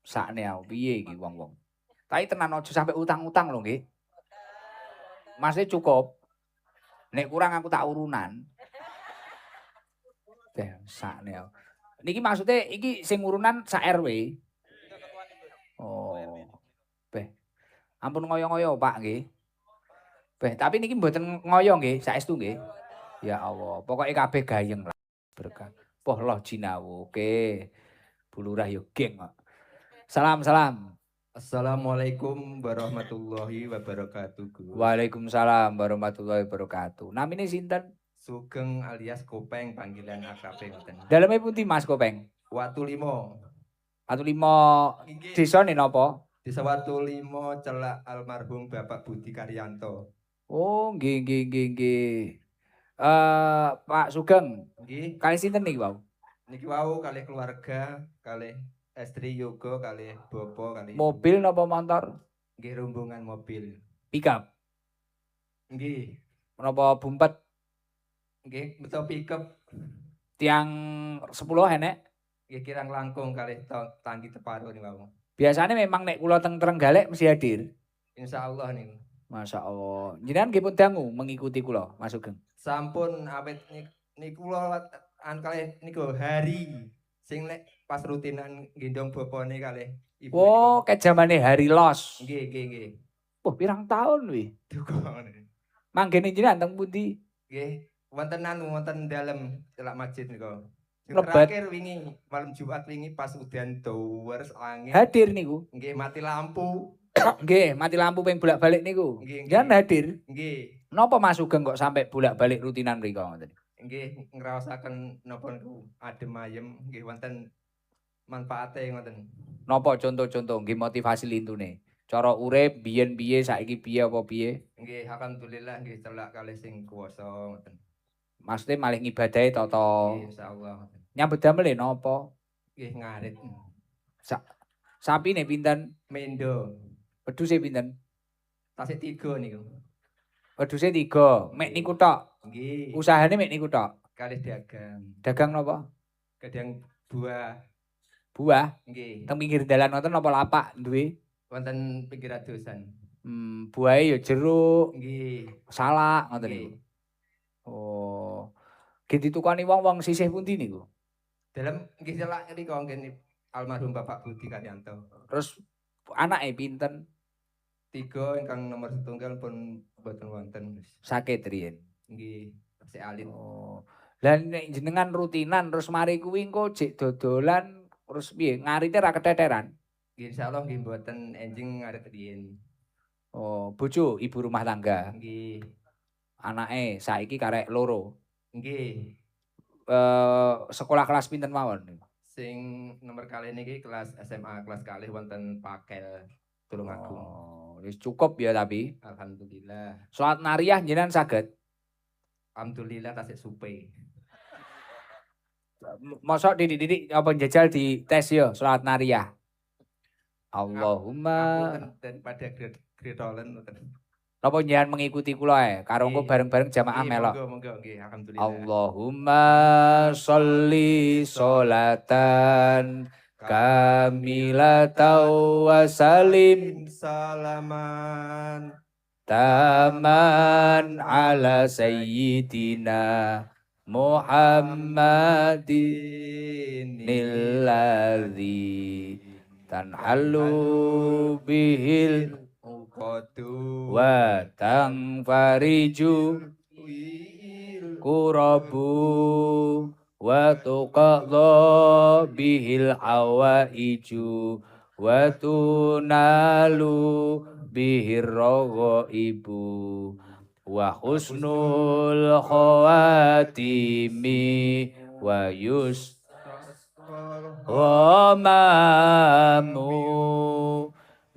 Sakne aku piye iki wong-wong. Tapi tenan aja sampe utang-utang lho nggih. Masih cukup. Nek kurang aku tak urunan. Beh, sakne aku. Niki maksudnya iki sing urunan sak RW. Oh. Beh. Ampun ngoyo-ngoyo Pak nggih. Beh, tapi niki mboten ngoyo nggih, saestu nggih. Ya Allah, pokoknya kabeh gayeng lah. Berkah. Poh loh jinawu. Oke. Bu Lurah yo geng kok. Salam.
Assalamualaikum warahmatullahi wabarakatuh, Gus.
Waalaikumsalam warahmatullahi wabarakatuh. Namine sinten?
Sugeng alias Kopeng panggilan akrabe ngoten.
Daleme pundi Mas Kopeng?
Watu Limo.
Atu 5
Nggih.
desane napa?
Desa Watu Limo celak almarhum Bapak Budi Karyanto.
Oh, nggih. Pak Sugeng,
Nggih.
kali sinten niki wau?
Niki wau kalih keluarga, kalih estri Yoga, kalih Bopo, kalih
Mobil napa motor?
nggih rombongan mobil.
Pickup.
Nggih.
Menapa bumpet?
Nggih, beto pickup.
Tiang 10 enek?
Nggih kirang langkung kalih tangki teparo niku wau.
Biasanya memang nek kula teng Trenggalek mesti hadir.
Insyaallah niku.
Masya Allah. Jenengan nggih pun dangu mengikuti kula, Mas Sugeng.
Sampun awet niku kula kalih niku hari sing nek pas rutinan gendong bapane kalih ibu.
Oh, kayak zamane hari los.
Nggih.
Wah, pirang tahun wih.
Duka ngene.
Manggene jenengan teng pundi?
Nggih, wonten dalem celak masjid niku. Sing
Mlebet.
terakhir wingi malam Jumat wingi pas udan dawer langit.
Hadir niku.
Nggih mati lampu.
Nggih, mati lampu ping bolak-balik niku.
Nggih, nggih.
Jangan hadir.
Nggih.
Napa Mas Sugeng kok sampai bolak-balik rutinan mriku ngoten?
Nggih ngraosaken napa niku adem ayem nggih wonten manfaate ngoten.
Napa contoh-contoh nggih motivasi lintune? Cara urip biyen piye saiki piye apa piye?
Nggih alhamdulillah nggih celak kalih sing kuwasa ngoten.
Maksudnya malih ngibadahi tata
Nggih insyaallah ngoten.
nyambut damel napa?
Nggih ngarit.
Sapine pinten?
Mendo.
Wedhuse pinten?
Tasik 3 niku.
Wedhuse 3. Mek niku tok.
Nggih.
Usahane mek niku tok.
Kalih dagang.
Dagang napa?
Kadang buah.
Buah.
Nggih.
Teng pinggir dalan ngoten napa lapak duwe?
Wonten pinggir dosan.
Buahe ya jeruk,
Nggih.
salak ngoten niku.
Nggih.
Oh. Nggih ditukani wong-wong sisih pundi niku?
Dalam nggih celak niku nggih almarhum Bapak Budi Karyanto.
Terus anake pinten?
3 ingkang nomor setunggal pun boten wonten.
Sakit riyen.
Nggih, tasik alit.
Oh. Lah nek jenengan rutinan terus mari kuwi engko jek dodolan terus piye? Ngarite ra keteteran?
Nggih insyaallah nggih mboten enjing ngarit riyen.
Oh, bojo ibu rumah tangga.
Nggih.
Anake saiki karek loro.
Nggih.
Sekolah kelas pinten mawon?
Sing nomor kali niki kelas SMA kelas kalih wonten Pakel Tulungagung.
Oh, wis cukup ya tapi.
Alhamdulillah.
Salat nariyah jenengan saged.
Alhamdulillah tasik supe.
Mosok didik-didik apa njajal di tes ya salat nariyah. Allahumma
Ngapunten daripada gretolen ngoten.
napa jenengan mengikuti kula ae karo engko bareng-bareng jamaah melok.
Monggo nggih alhamdulillah.
Allahumma sholli sholatan kamilatan wa salim
salaman
taman ala sayyidina Muhammadin nilladzi tanhalu bihil
uqadu
wa tangfariju kurabu wa tuqadha bihil hawaiju wa tunalu bihir ibu wa husnul khawatimi wa Romamu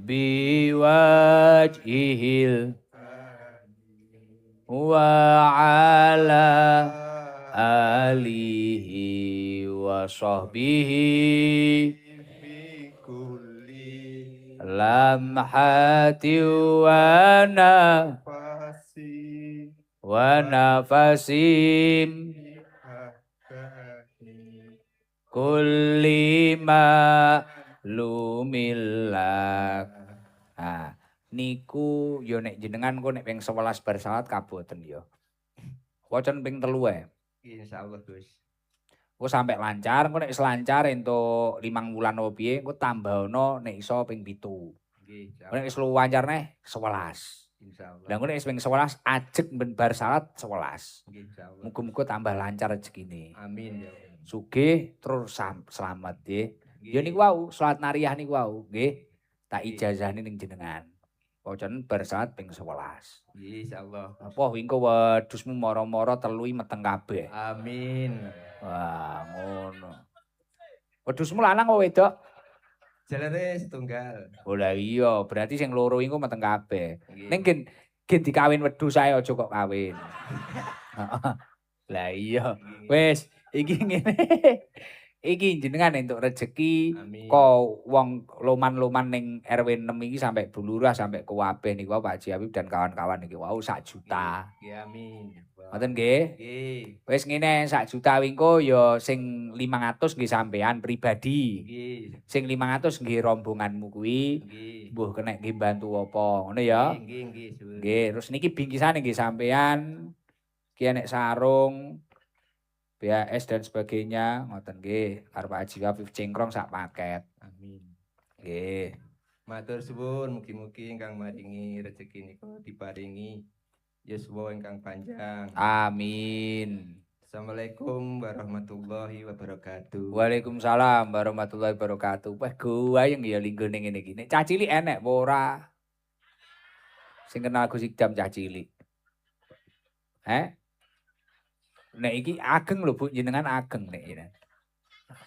biwajihil wa ala alihi wa sahbihi lamhati wa nafasim kulli ma lumilak. Nah, niku yo nek jenengan kok nek ping 11 bar salat kaboten yo. Wacan ping 3 ae.
Insyaallah Gus.
Kok sampe lancar, kok nek wis lancar entuk 5 wulan opo piye, kok tambahono nek iso ping 7.
Nggih,
Kok nek wis lancar neh 11.
insyaallah.
Lah kok nek wis ping 11 ajeg ben bar salat 11.
Nggih, insyaallah.
Muga-muga tambah lancar rezekine.
Amin ya.
Sugih terus selamat nggih. Ya niku wau, salat nariyah niku wau, nggih. Tak ijazahne ning jenengan. Wacan bar salat ping 11.
Nggih, insyaallah.
Apa wingko wedhusmu mara-mara telui meteng kabeh.
Amin.
Wah, ngono. Wedhusmu lanang apa wedok?
Jalare setunggal.
Oh lah iya, berarti sing loro iku meteng kabeh.
Nggih.
Ning gen dikawin wedhus ae aja kok kawin. Lah iya. Wis, iki ngene. Iki jenengan entuk rejeki
Amin.
kok wong loman-loman ning RW 6 iki sampai Bulurah sampai Kuwabeh niku Pak Haji Habib dan kawan-kawan iki wau 1 juta.
Nggih, amin.
Ngoten nggih?
Nggih.
Wis ngene 1 juta wingko ya sing 500 nggih sampean pribadi.
Nggih.
Sing 500 nggih rombonganmu kuwi.
Nggih.
Mbuh kena nggih bantu apa, ngono ya.
Nggih, nggih, Sus.
Nggih, terus niki bingkisane nggih sampean. Ki enek sarung, BAS dan sebagainya, ngoten nggih. Karo Pak Haji Habib cengkrong sak paket.
Amin.
Nggih.
Matur suwun mugi-mugi ingkang maringi rezeki niku diparingi yuswa ingkang panjang.
Amin.
Assalamualaikum warahmatullahi wabarakatuh.
Waalaikumsalam warahmatullahi wabarakatuh. Wah, gayeng ya linggo ning ngene iki. Nek cah cilik enek apa ora? Sing kenal Gus Idam cah cilik. Nek iki ageng lho Bu, jenengan ageng nek jenengan.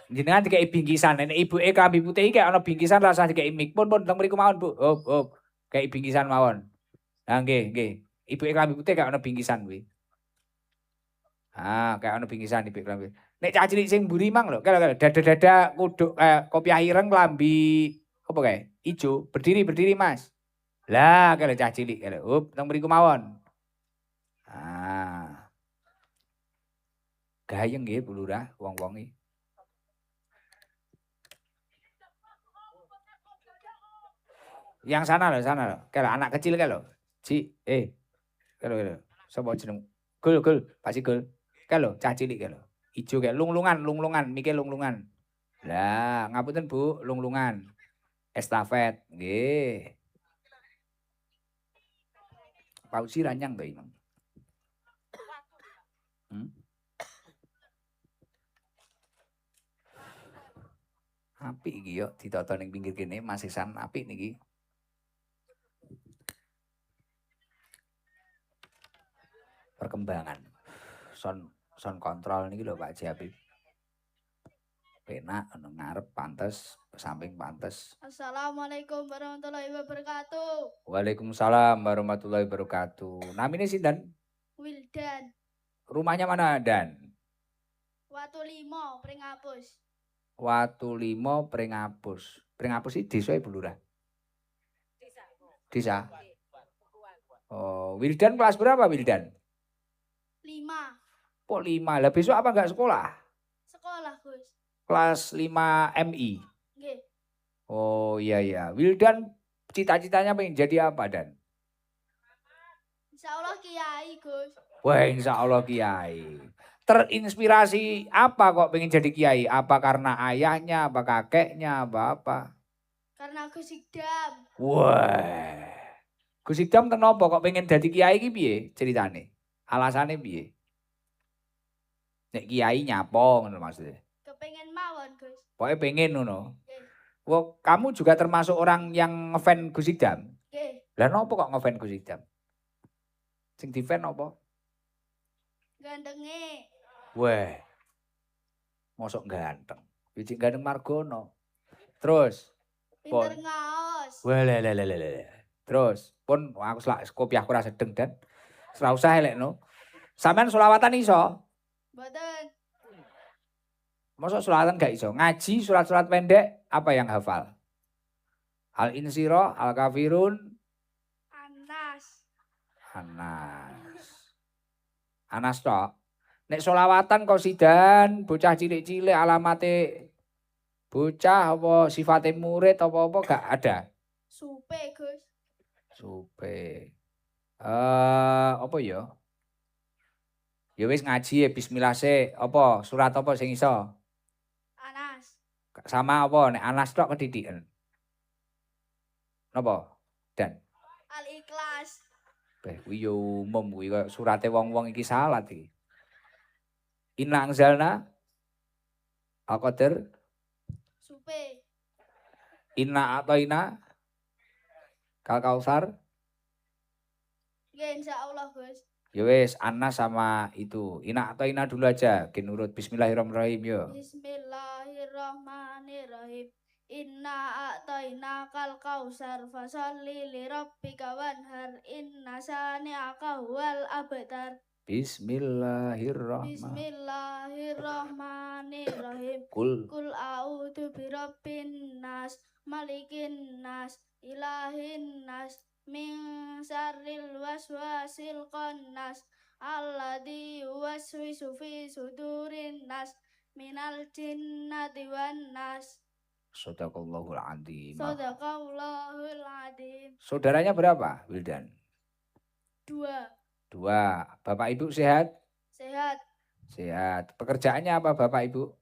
Jenengan dikei bingkisan, nek ibuke klambi putih iki ana bingkisan rasah dikei mik. Pun teng mriku mawon Bu. Hop. Kei bingkisan mawon. Nah nggih. Ibuke klambi putih kayak ana bingkisan kuwi. Kayak ana bingkisan ibuke klambi. Nek cah cilik sing mburi mang lho, kalau dada kuduk kopiah ireng klambi apa kae? Ijo, berdiri Mas. Lah kalau cah cilik kalau hop teng mriku mawon. Gayeng nggih Bu Lurah wong-wong iki. Yang sana loh. Kalau anak kecil kalau. Kalau. Sapa jeneng? Gul, Pak Sigul. Kalau cah cilik kalau. Ijo kayak lunglungan, mikir lunglungan. Lah, ngapunten Bu, lunglungan. Estafet, nggih. Pausi ranyang to Imam. Apik iki yo ditata ning pinggir kene Mas Ihsan apik niki. Perkembangan sound kontrol niki lho Pak Habib. Penak ana ngarep pantes, samping pantes.
Assalamualaikum warahmatullahi wabarakatuh.
Waalaikumsalam warahmatullahi wabarakatuh. Namanya sinten?
Wildan.
Rumahnya mana Dan?
Watu Limo, Pringapus.
Watu Limo, Pringapus. Pringapus iki desa Ibu Lurah? Desa. Oh, Wildan kelas berapa Wildan?
5.
Kok 5? Lah besok apa enggak sekolah?
Sekolah, Gus.
Kelas 5 MI.
Nggih.
Oh iya. Wildan cita-citanya pengen jadi apa Dan?
Insyaallah kiai, Gus.
Wah, insyaallah kiai. Terinspirasi apa kok pengen jadi kiai? Apa karena ayahnya, apa kakeknya, apa?
Karena Gus Idam.
Wah. Gus Idam kenapa kok pengen jadi kiai iki piye ceritane? Alasane piye? Nek kiai nyapa ngono maksudnya.
Kepengen mawon, Gus.
Pokoknya pengen ngono.
Nggih.
Wah, kamu juga termasuk orang yang ngefan Gus Idam?
Nggih.
Lah napa kok ngefan Gus Idam? Sing di-fan apa?
Gandenge.
Wah. Mosok ganteng. Wiji ganteng Margono. Terus
Pinter ngaos.
wah terus pun aku kopi aku ora sedeng Dan. Ora usah elekno. Sampean selawatan iso?
Mboten.
Mosok selawatan gak iso? Ngaji surat-surat pendek apa yang hafal? Al-Insyirah, Al-Kafirun, Anas tok. Nek selawatan kok sidan bocah cilik-cilik alamate bocah apa sifate murid apa-apa gak ada?
Supe, Gus.
Supe. Apa ya? Ya wis ngaji ya bismillah sik. Apa surat apa sing iso?
Anas.
Sama apa nek Anas tok kedidikan. Napa? Dan
Al-Ikhlas.
kuwi yo umum kuwi kaya surate wong-wong iki salat iki. Inna anzalna Al-Qadar.
Supe.
Inna ataina Kal Kausar.
Nggih, insyaallah, Gus.
Ya wis Anas sama itu. Inna ataina dulu aja. Nurut bismillahirrahmanirrahim yo.
Bismillahirrahmanirrahim. Inna a'tayna kal kausar fasalli li rabbika wanhar inna sani'aka huwal abtar. Bismillahirrahmanirrahim.
Kul
Kul a'udzu birabbin nas, malikin nas, ilahin nas, min syarril waswasil khannas, alladzi yuwaswisu fi sudurin nas, minal jinnati wan nas.
Sadaqallahul adzim.
Sadaqallahul adzim.
Saudaranya berapa, Wildan?
2.
2. Bapak Ibu sehat?
Sehat.
Sehat. Pekerjaannya apa Bapak Ibu?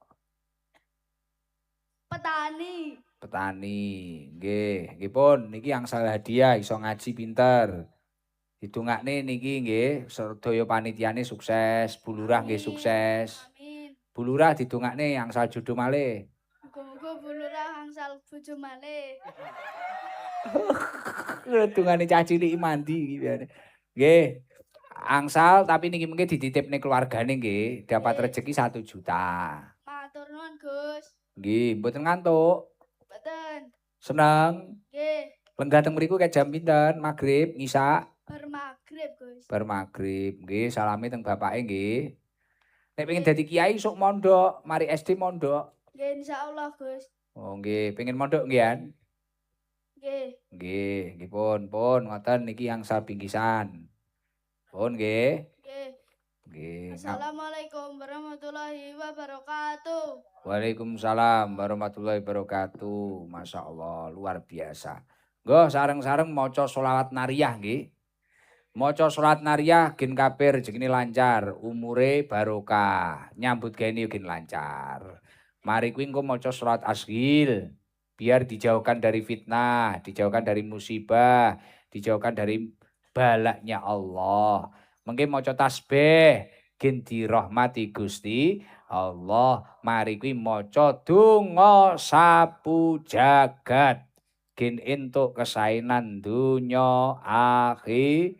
Petani.
Petani. Nggih pun niki angsal hadiah iso ngaji pinter. Didongakne niki nggih sedaya panitiane sukses, Bu Lurah nggih
Amin.
sukses.
Amin.
Bu Lurah didongakne angsal jodoh malih.
Muga-muga Bu Lurah angsal bojo malih.
Dongane cah cilik mandi iki biane. Nggih. Angsal tapi niki mengke dititipne keluargane nggih, dapat
Nggih.
rezeki 1 juta.
Matur nuwun, Gus.
Nggih, mboten ngantuk.
Mboten.
Seneng.
Nggih,
Lenggah teng mriku kayak jam pinten? Magrib, ngisak,
bar magrib, Gus.
bar magrib. Nggih, salami teng bapake nggih. Nek pengen dadi kiai sok mondok, mari SD mondok.
Nggih, insyaallah, Gus.
Oh nggih, pengen mondok nggih an?
Nggih.
Nggih pun ngoten niki angsal bingkisan. Pun nggih.
Nggih.
Nggih.
Assalamualaikum warahmatullahi wabarakatuh.
Waalaikumsalam warahmatullahi wabarakatuh. Masya Allah, luar biasa. Nggo sareng-sareng maca sholawat nariyah nggih. Maca sholawat nariyah gen kabeh rezekine lancar, umure barokah, nyambut gawe gen lancar. Mari kuwi engko maca sholawat asghil biar dijauhkan dari fitnah, dijauhkan dari musibah, dijauhkan dari balaknya Allah. Mengke maca tasbih gen dirahmati Gusti Allah. Mari kuwi maca donga sapu jagat gen entuk kesainan dunya akhir.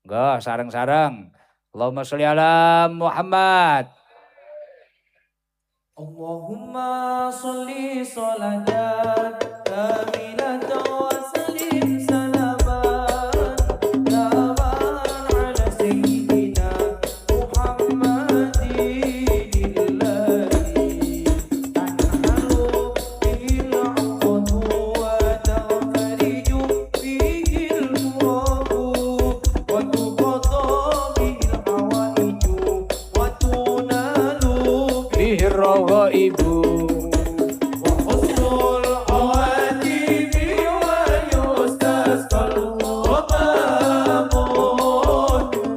Enggak sareng-sareng. Allahumma sholli ala Muhammad.
Allahumma sholli sholatan kamilatan wa sallim salaman dawaman ala sayyidina Muhammadin alladhi tanhalu bihil 'uqadu wa tanfariju bihil kurabu wa tuqadha bihil hawaiju wa tunalu
Bihrawa ibu.
وحسن الخواتيم ويستسقى الغمام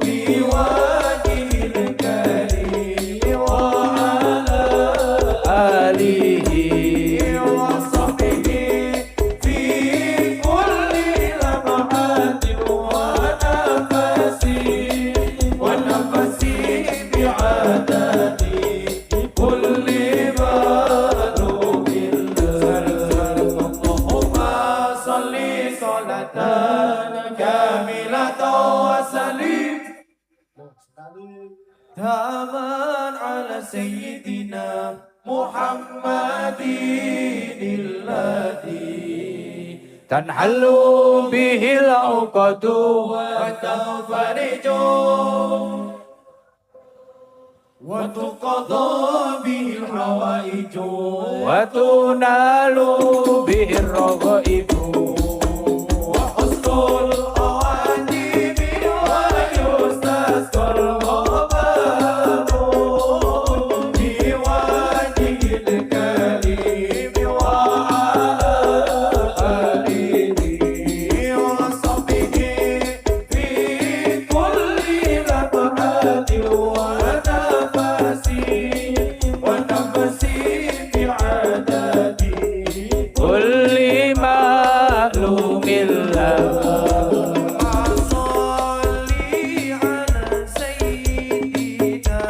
بوجه الكريم وعلى
آله
وصحبه في كل لمحة ونفس بعدد كل مألوف اللهم صل صلاة كاملة وسلم تاما على سيدنا محمد الذي
tanhalu bihil uqadu
وتنفرج وتقضى به الحوائج
wa tunalu bihrawa ibu.
وحسن الخواتيم ويستسقى الغمام بوجه الكريم وعلى آله وصحبه في كل لمحة ونفس بعدد
كل معلوم له
صلي على سيدنا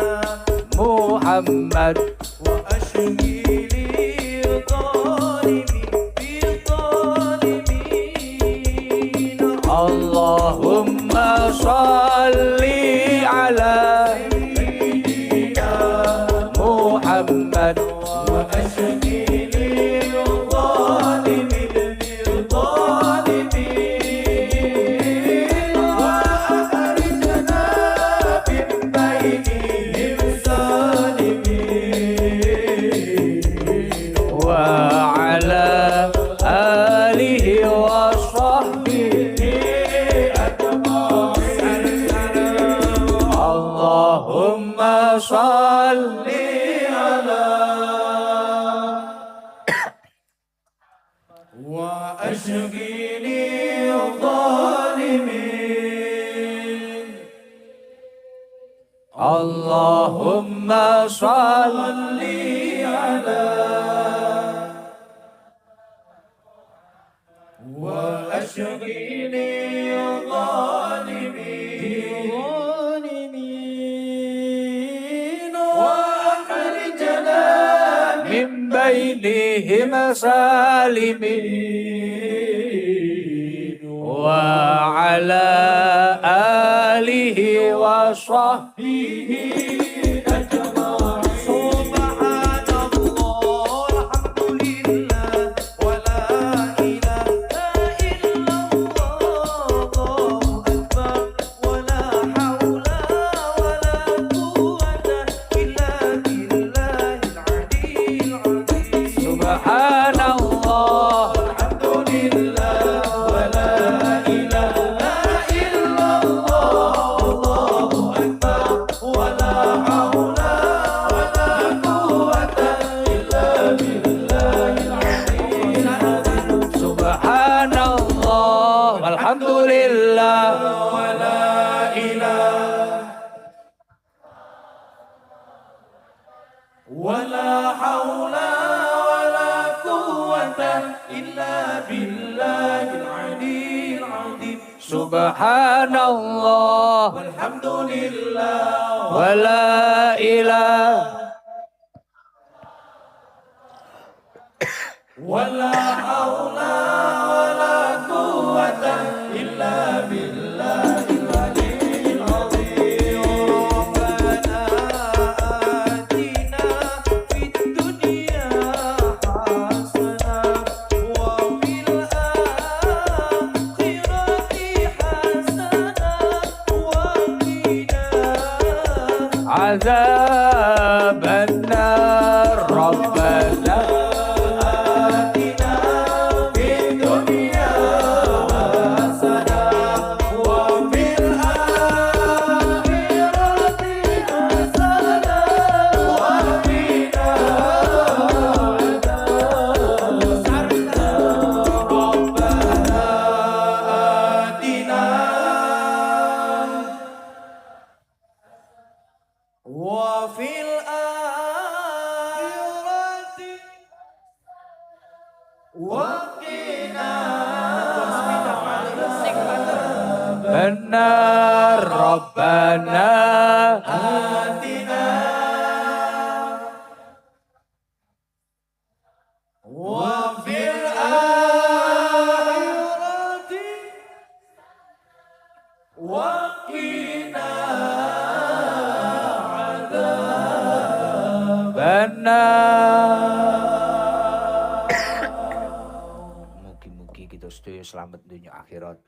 محمد.
وأشغل بالظالمين
اللهم صل على
سيدنا
محمد.
وأشغل الظالم بالظالمين وأخرجنا من بينهم سالمين
وعلى آله وصحبه
أجمعين
اللهم صل
على وأشغل الظالمين
اللهم صل
على وأشغل الظالمين
دينهم سالمين وعلى آله وصحبه
ولا حول ولا قوة إلا بالله العلي العظيم
سبحان الله
والحمد لله
ولا إله
ولا حول ولا قوة إلا بالله العلي العظيم ربنا آتنا في الدنيا حسنة وفي الآخرة حسنة وقنا
عذاب النار ربنا
وفي الآخرة وقنا
النار ربنا
آتنا وفي الآخرة وقنا
mugi-mugi kita sedaya selamat dunia akhirat.